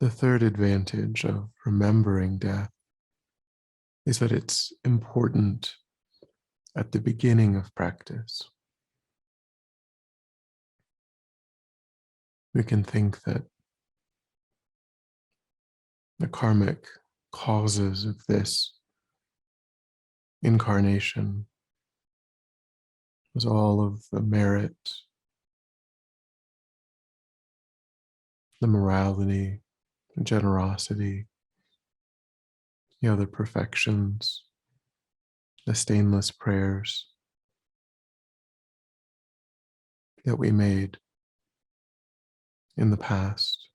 The third advantage of remembering death is that it's important at the beginning of practice. We can think that the karmic causes of this incarnation was all of the merit, the morality, the generosity, the other perfections, the stainless prayers that we made in the past.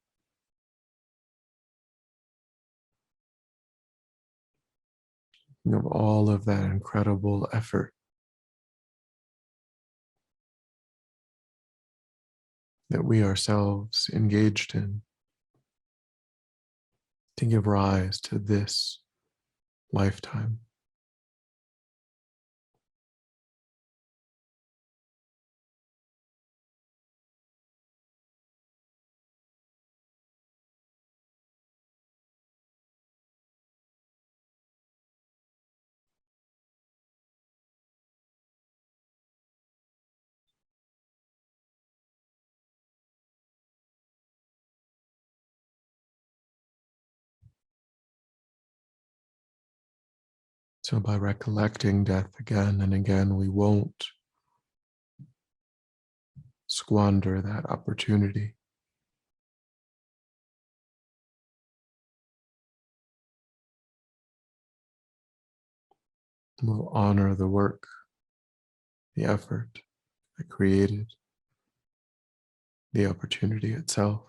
Of all of that incredible effort that we ourselves engaged in to give rise to this lifetime. So by recollecting death again and again, we won't squander that opportunity. We'll honor the work, the effort that created the opportunity itself.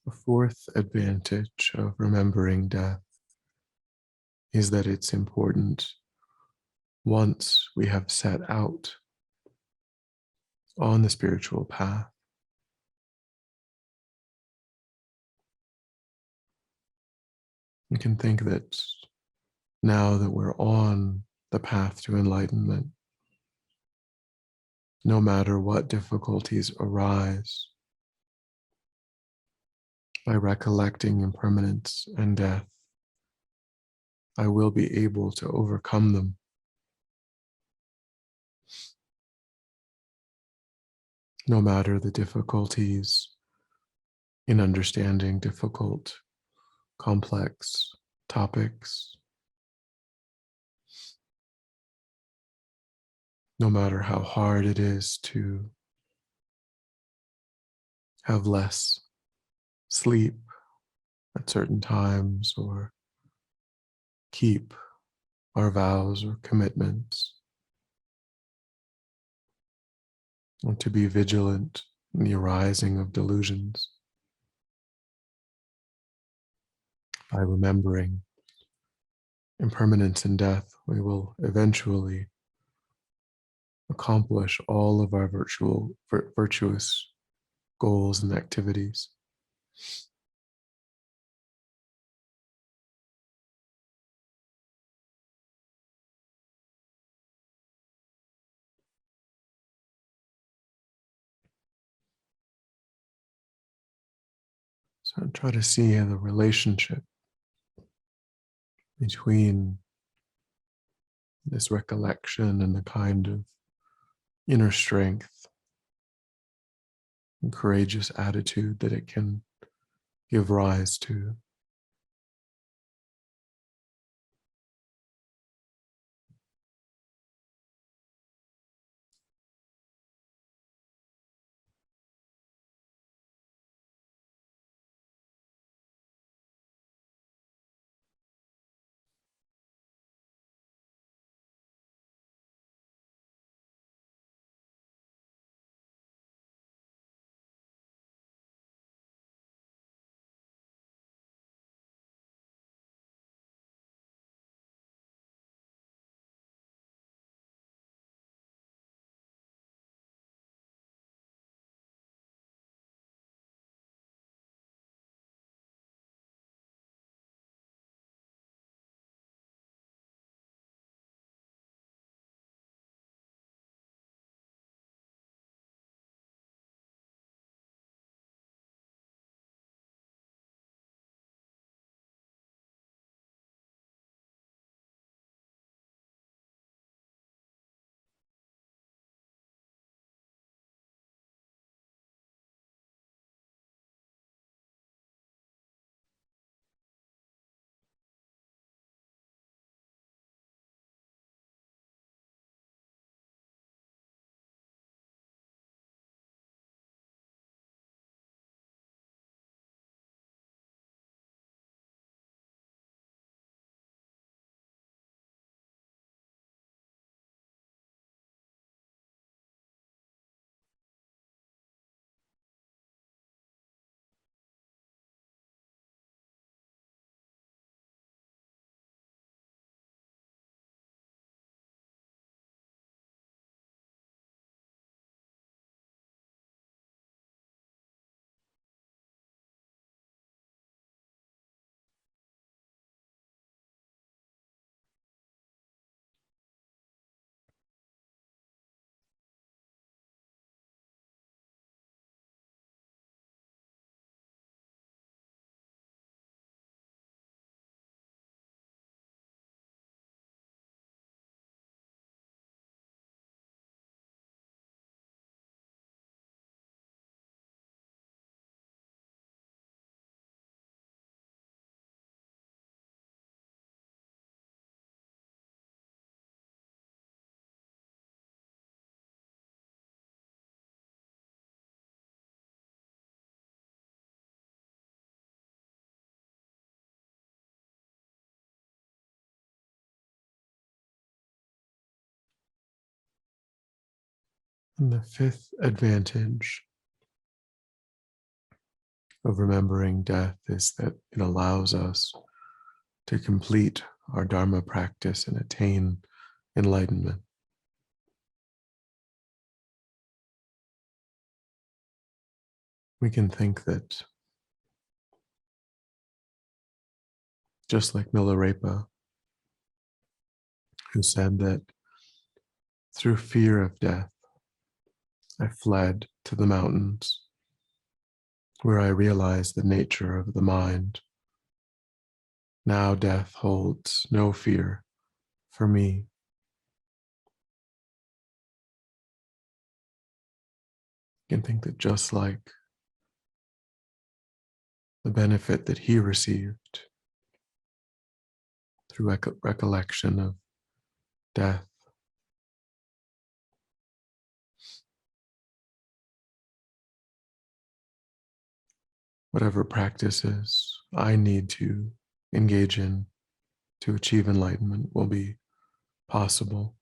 The fourth advantage of remembering death is that it's important once we have set out on the spiritual path. We can think that now that we're on the path to enlightenment, no matter what difficulties arise, by recollecting impermanence and death, I will be able to overcome them. No matter the difficulties in understanding difficult, complex topics, no matter how hard it is to have less sleep at certain times or keep our vows or commitments, or to be vigilant and the arising of delusions. By remembering impermanence and death, we will eventually accomplish all of our virtuous goals and activities. So try to see the relationship between this recollection and the kind of inner strength and courageous attitude that it can give rise to. And the fifth advantage of remembering death is that it allows us to complete our Dharma practice and attain enlightenment. We can think that, just like Milarepa, who said that through fear of death, I fled to the mountains, where I realized the nature of the mind. Now death holds no fear for me. You can think that just like the benefit that he received through recollection of death, whatever practices I need to engage in to achieve enlightenment will be possible.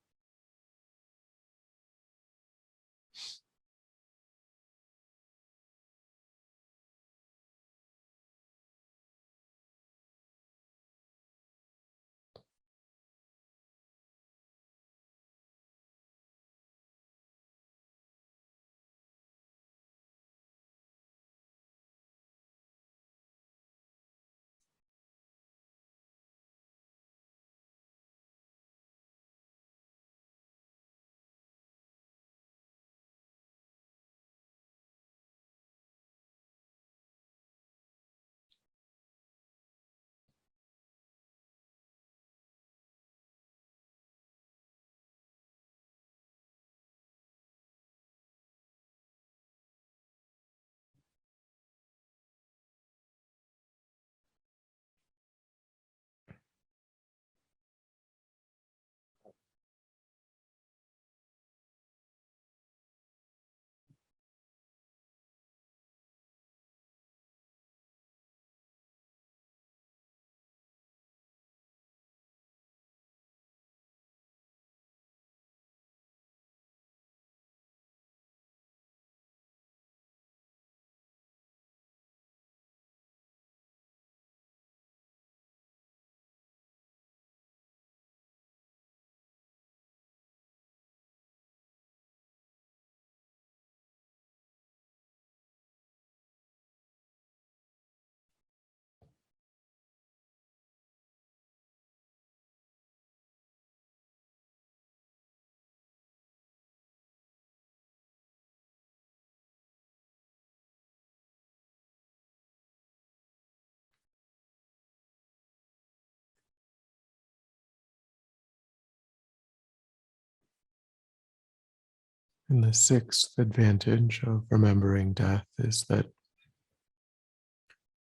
And the sixth advantage of remembering death is that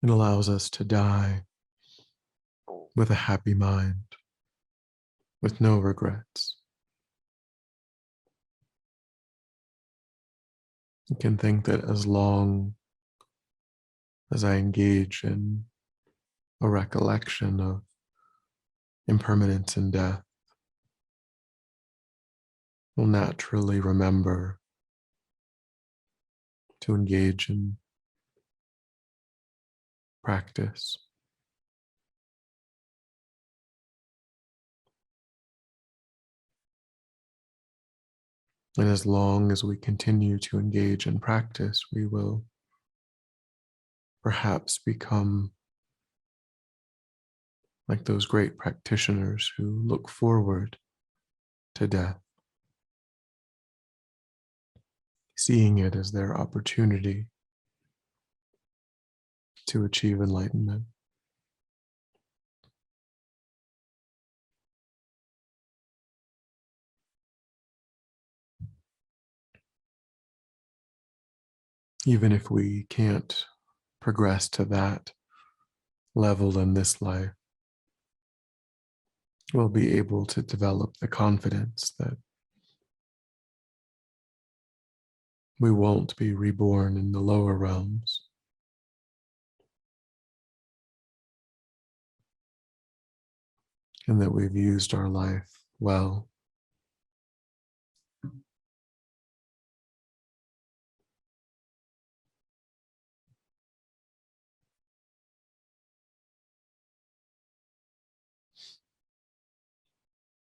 it allows us to die with a happy mind, with no regrets. You can think that as long as I engage in a recollection of impermanence and death, will naturally remember to engage in practice. And as long as we continue to engage in practice, we will perhaps become like those great practitioners who look forward to death, seeing it as their opportunity to achieve enlightenment. Even if we can't progress to that level in this life, we'll be able to develop the confidence that we won't be reborn in the lower realms, and that we've used our life well.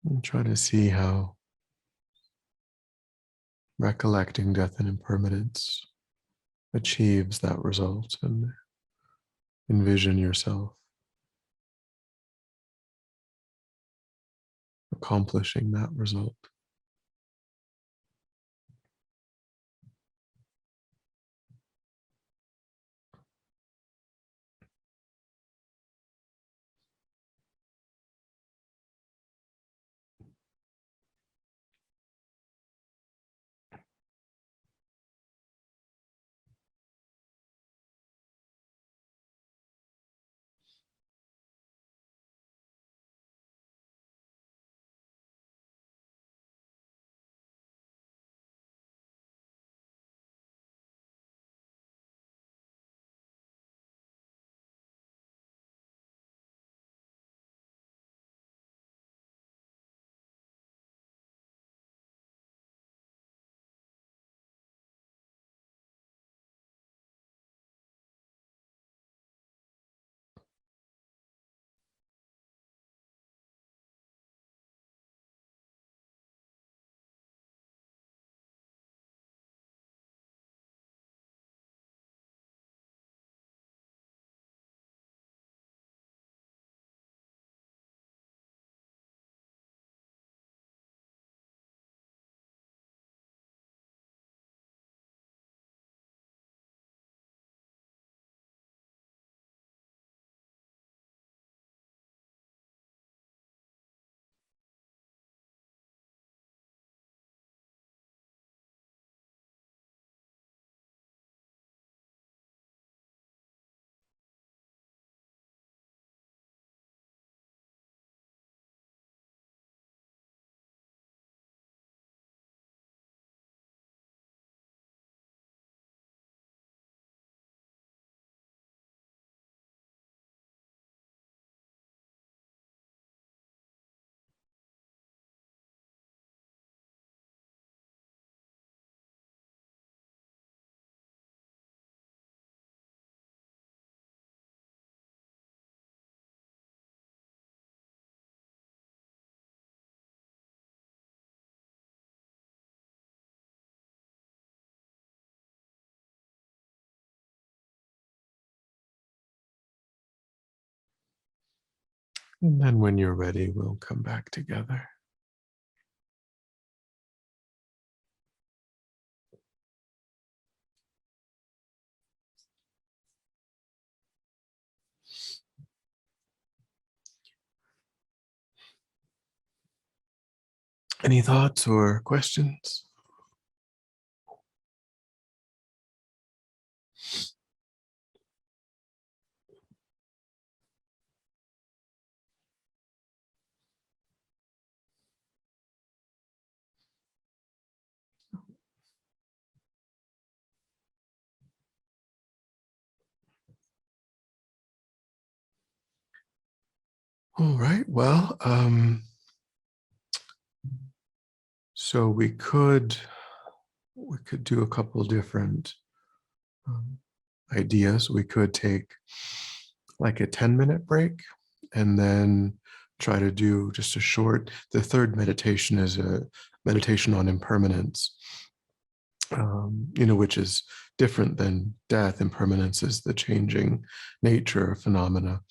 And try to see how recollecting death and impermanence achieves that result, and envision yourself accomplishing that result. And then when you're ready, we'll come back together. Any thoughts or questions? All right. Well, so we could do a couple different um, ideas. We could take like a 10-minute break and then try to do just a short. The third meditation is a meditation on impermanence, which is different than death. Impermanence is the changing nature of phenomena.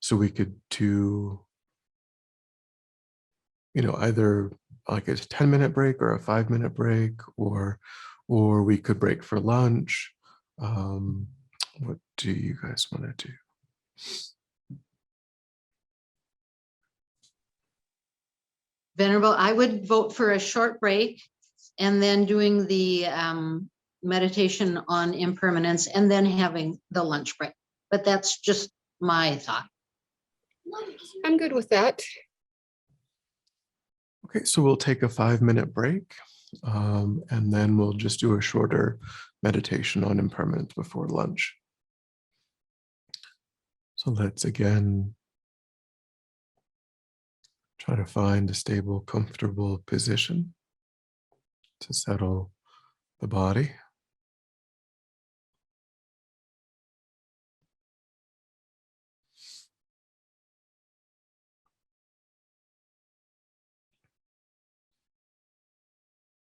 So we could do, either like a 10-minute break or a 5-minute break, or we could break for lunch. What do you guys want to do? Venerable, I would vote for a short break and then doing the meditation on impermanence and then having the lunch break. But that's just my thought. I'm good with that. Okay, so we'll take a 5-minute break, and then we'll just do a shorter meditation on impermanence before lunch. So let's again try to find a stable, comfortable position to settle the body.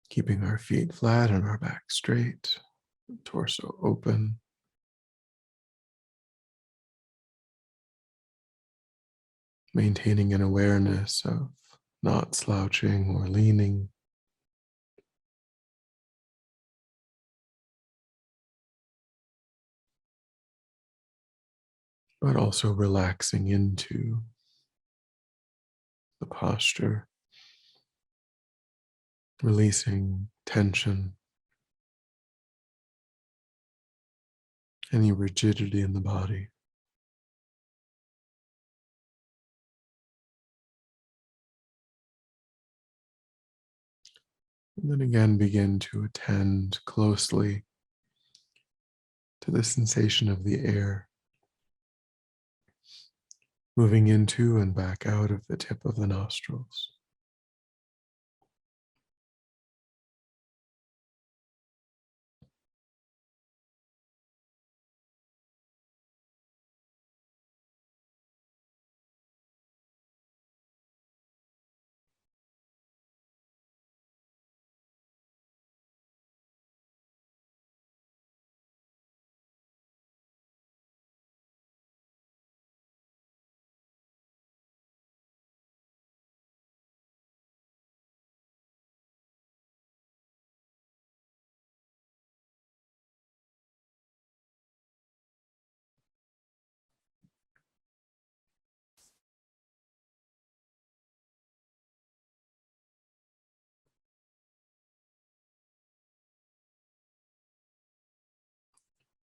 Keeping our feet flat and our back straight, torso open. Maintaining an awareness of not slouching or leaning. But also relaxing into the posture, releasing tension, any rigidity in the body. And then again, begin to attend closely to the sensation of the air moving into and back out of the tip of the nostrils.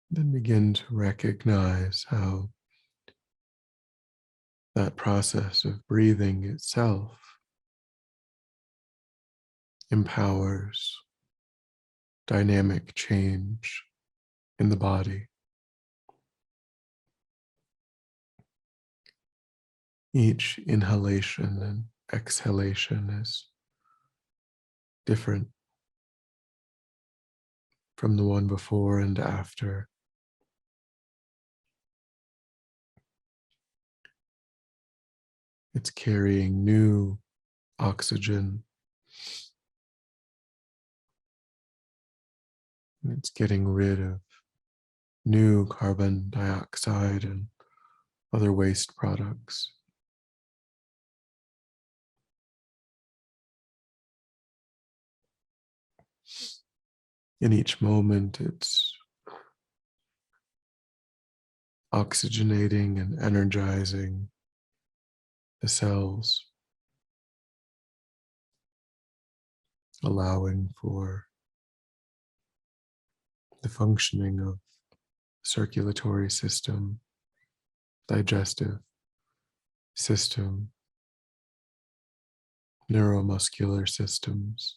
Then begin to recognize how that process of breathing itself empowers dynamic change in the body. Each inhalation and exhalation is different from the one before and after. It's carrying new oxygen. And it's getting rid of new carbon dioxide and other waste products. In each moment, it's oxygenating and energizing the cells, allowing for the functioning of circulatory system, digestive system, neuromuscular systems.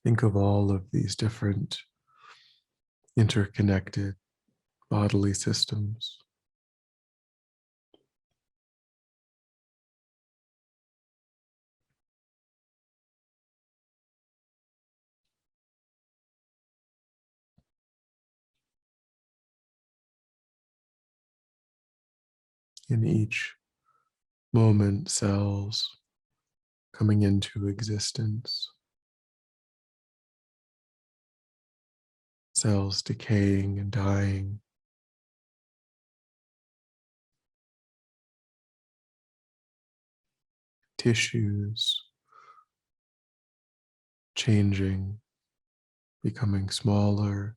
Think of all of these different interconnected bodily systems. In each moment, cells coming into existence, cells decaying and dying, tissues changing, becoming smaller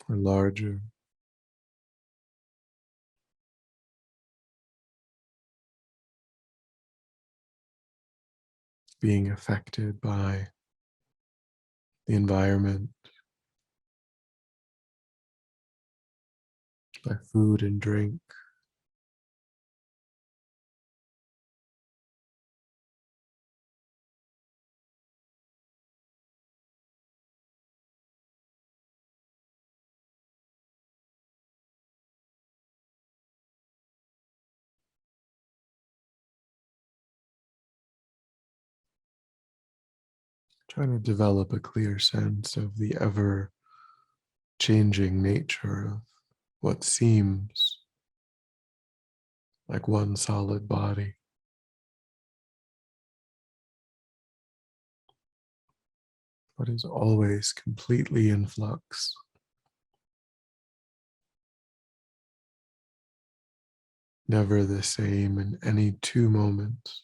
or larger, being affected by the environment, by food and drink. Trying to develop a clear sense of the ever changing nature of what seems like one solid body, but is always completely in flux. Never the same in any two moments.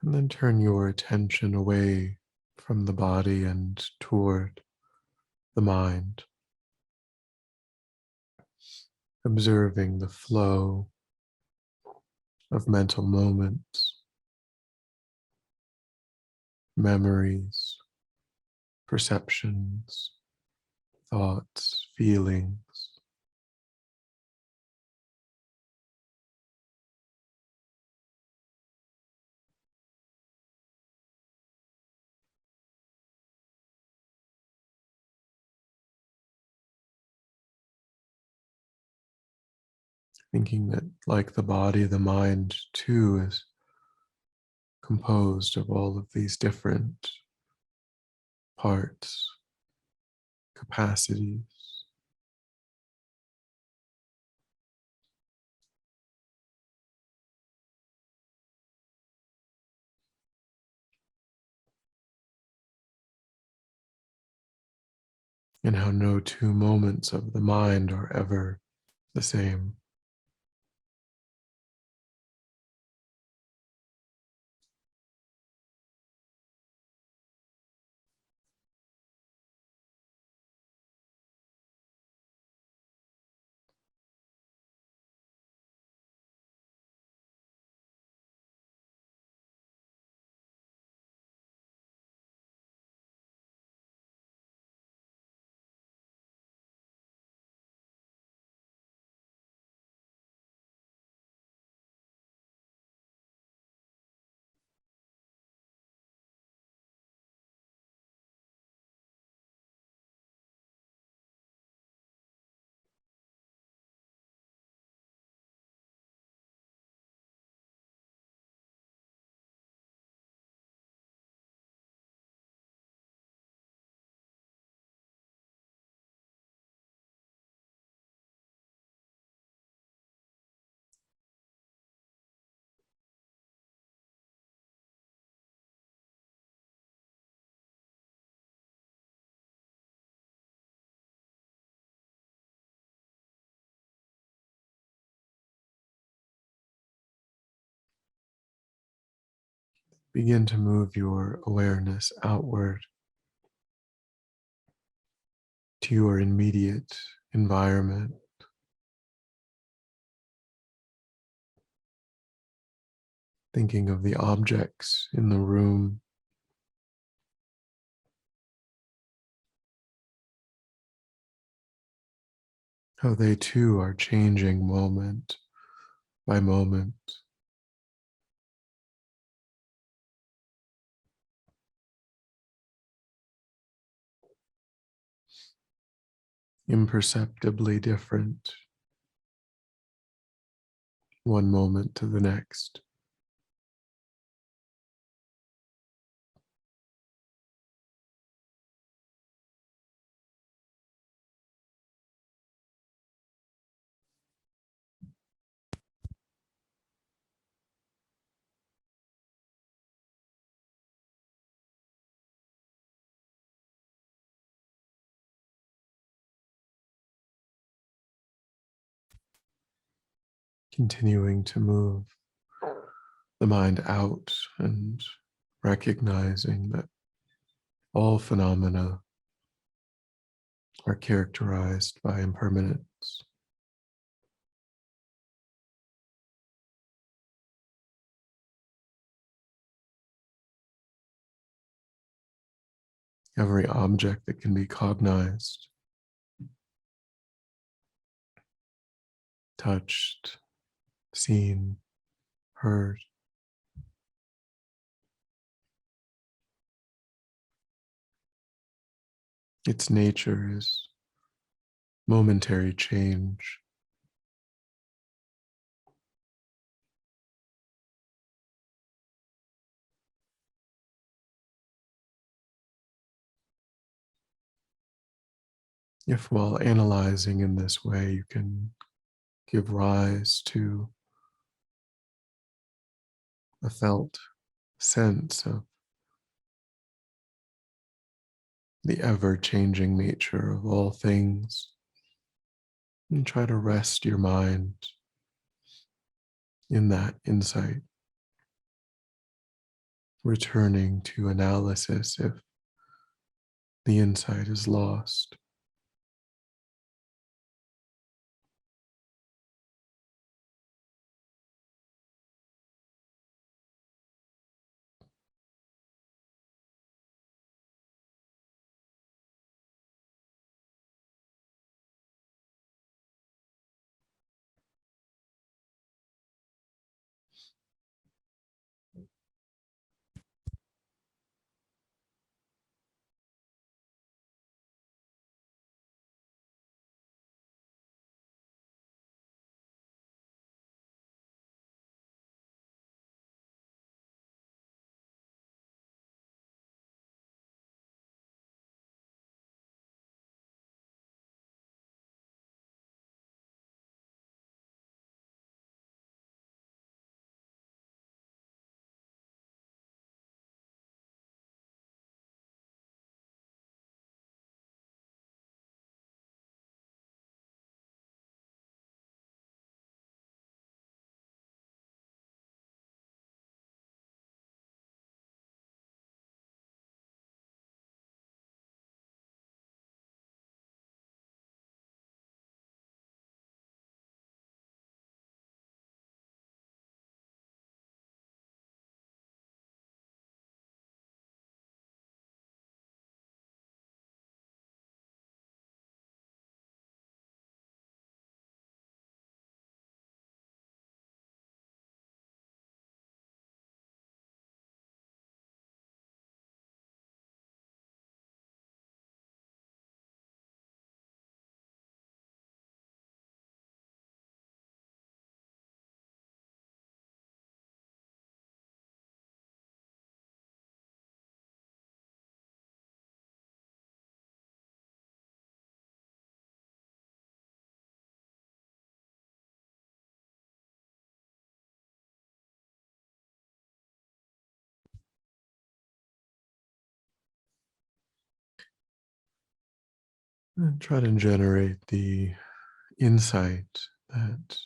And then turn your attention away from the body and toward the mind, observing the flow of mental moments, memories, perceptions, thoughts, feelings. Thinking that, like the body, the mind too is composed of all of these different parts, capacities. And how no two moments of the mind are ever the same. begin to move your awareness outward to your immediate environment. Thinking of the objects in the room, how they too are changing moment by moment. Imperceptibly different, one moment to the next. Continuing to move the mind out and recognizing that all phenomena are characterized by impermanence. Every object that can be cognized, touched, seen, heard, its nature is momentary change. If while analyzing in this way, you can give rise to a felt sense of the ever-changing nature of all things, and try to rest your mind in that insight, returning to analysis if the insight is lost. And try to generate the insight that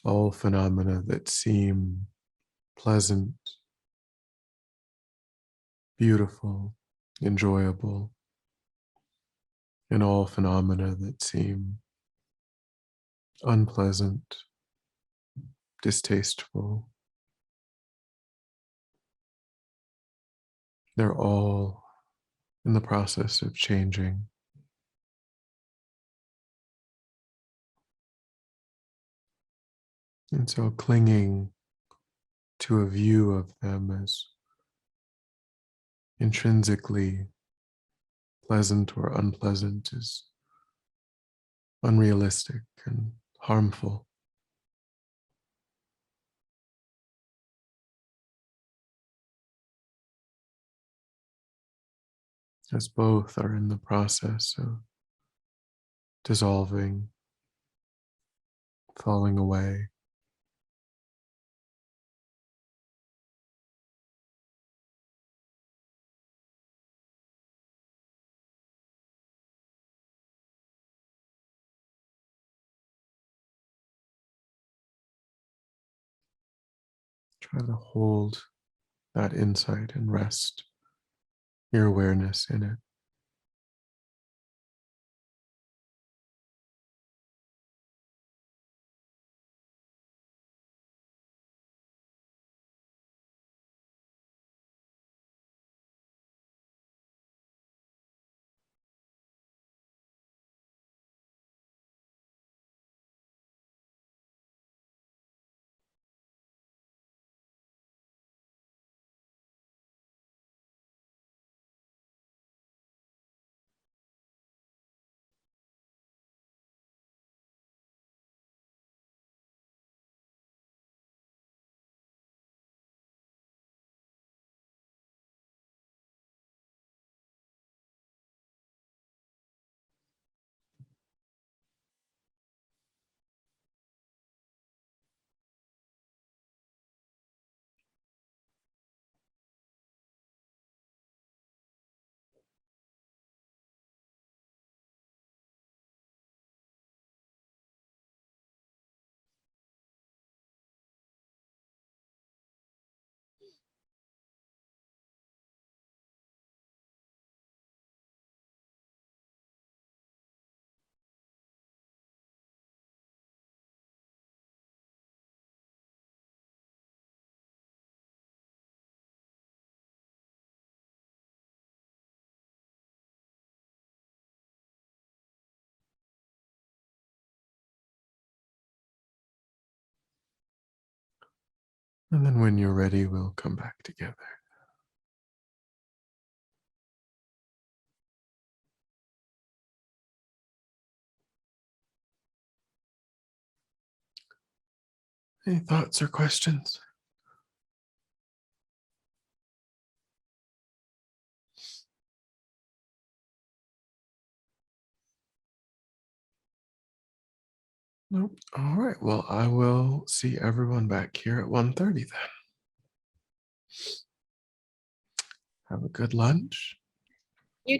all phenomena that seem pleasant, beautiful, enjoyable, and all phenomena that seem unpleasant, distasteful. They're all in the process of changing. And so clinging to a view of them as intrinsically pleasant or unpleasant is unrealistic and harmful. As both are in the process of dissolving, falling away. Try to hold that insight and rest your awareness in it. And then when you're ready, we'll come back together. Any thoughts or questions? Nope. All right. Well, I will see everyone back here at 1:30 then. Have a good lunch.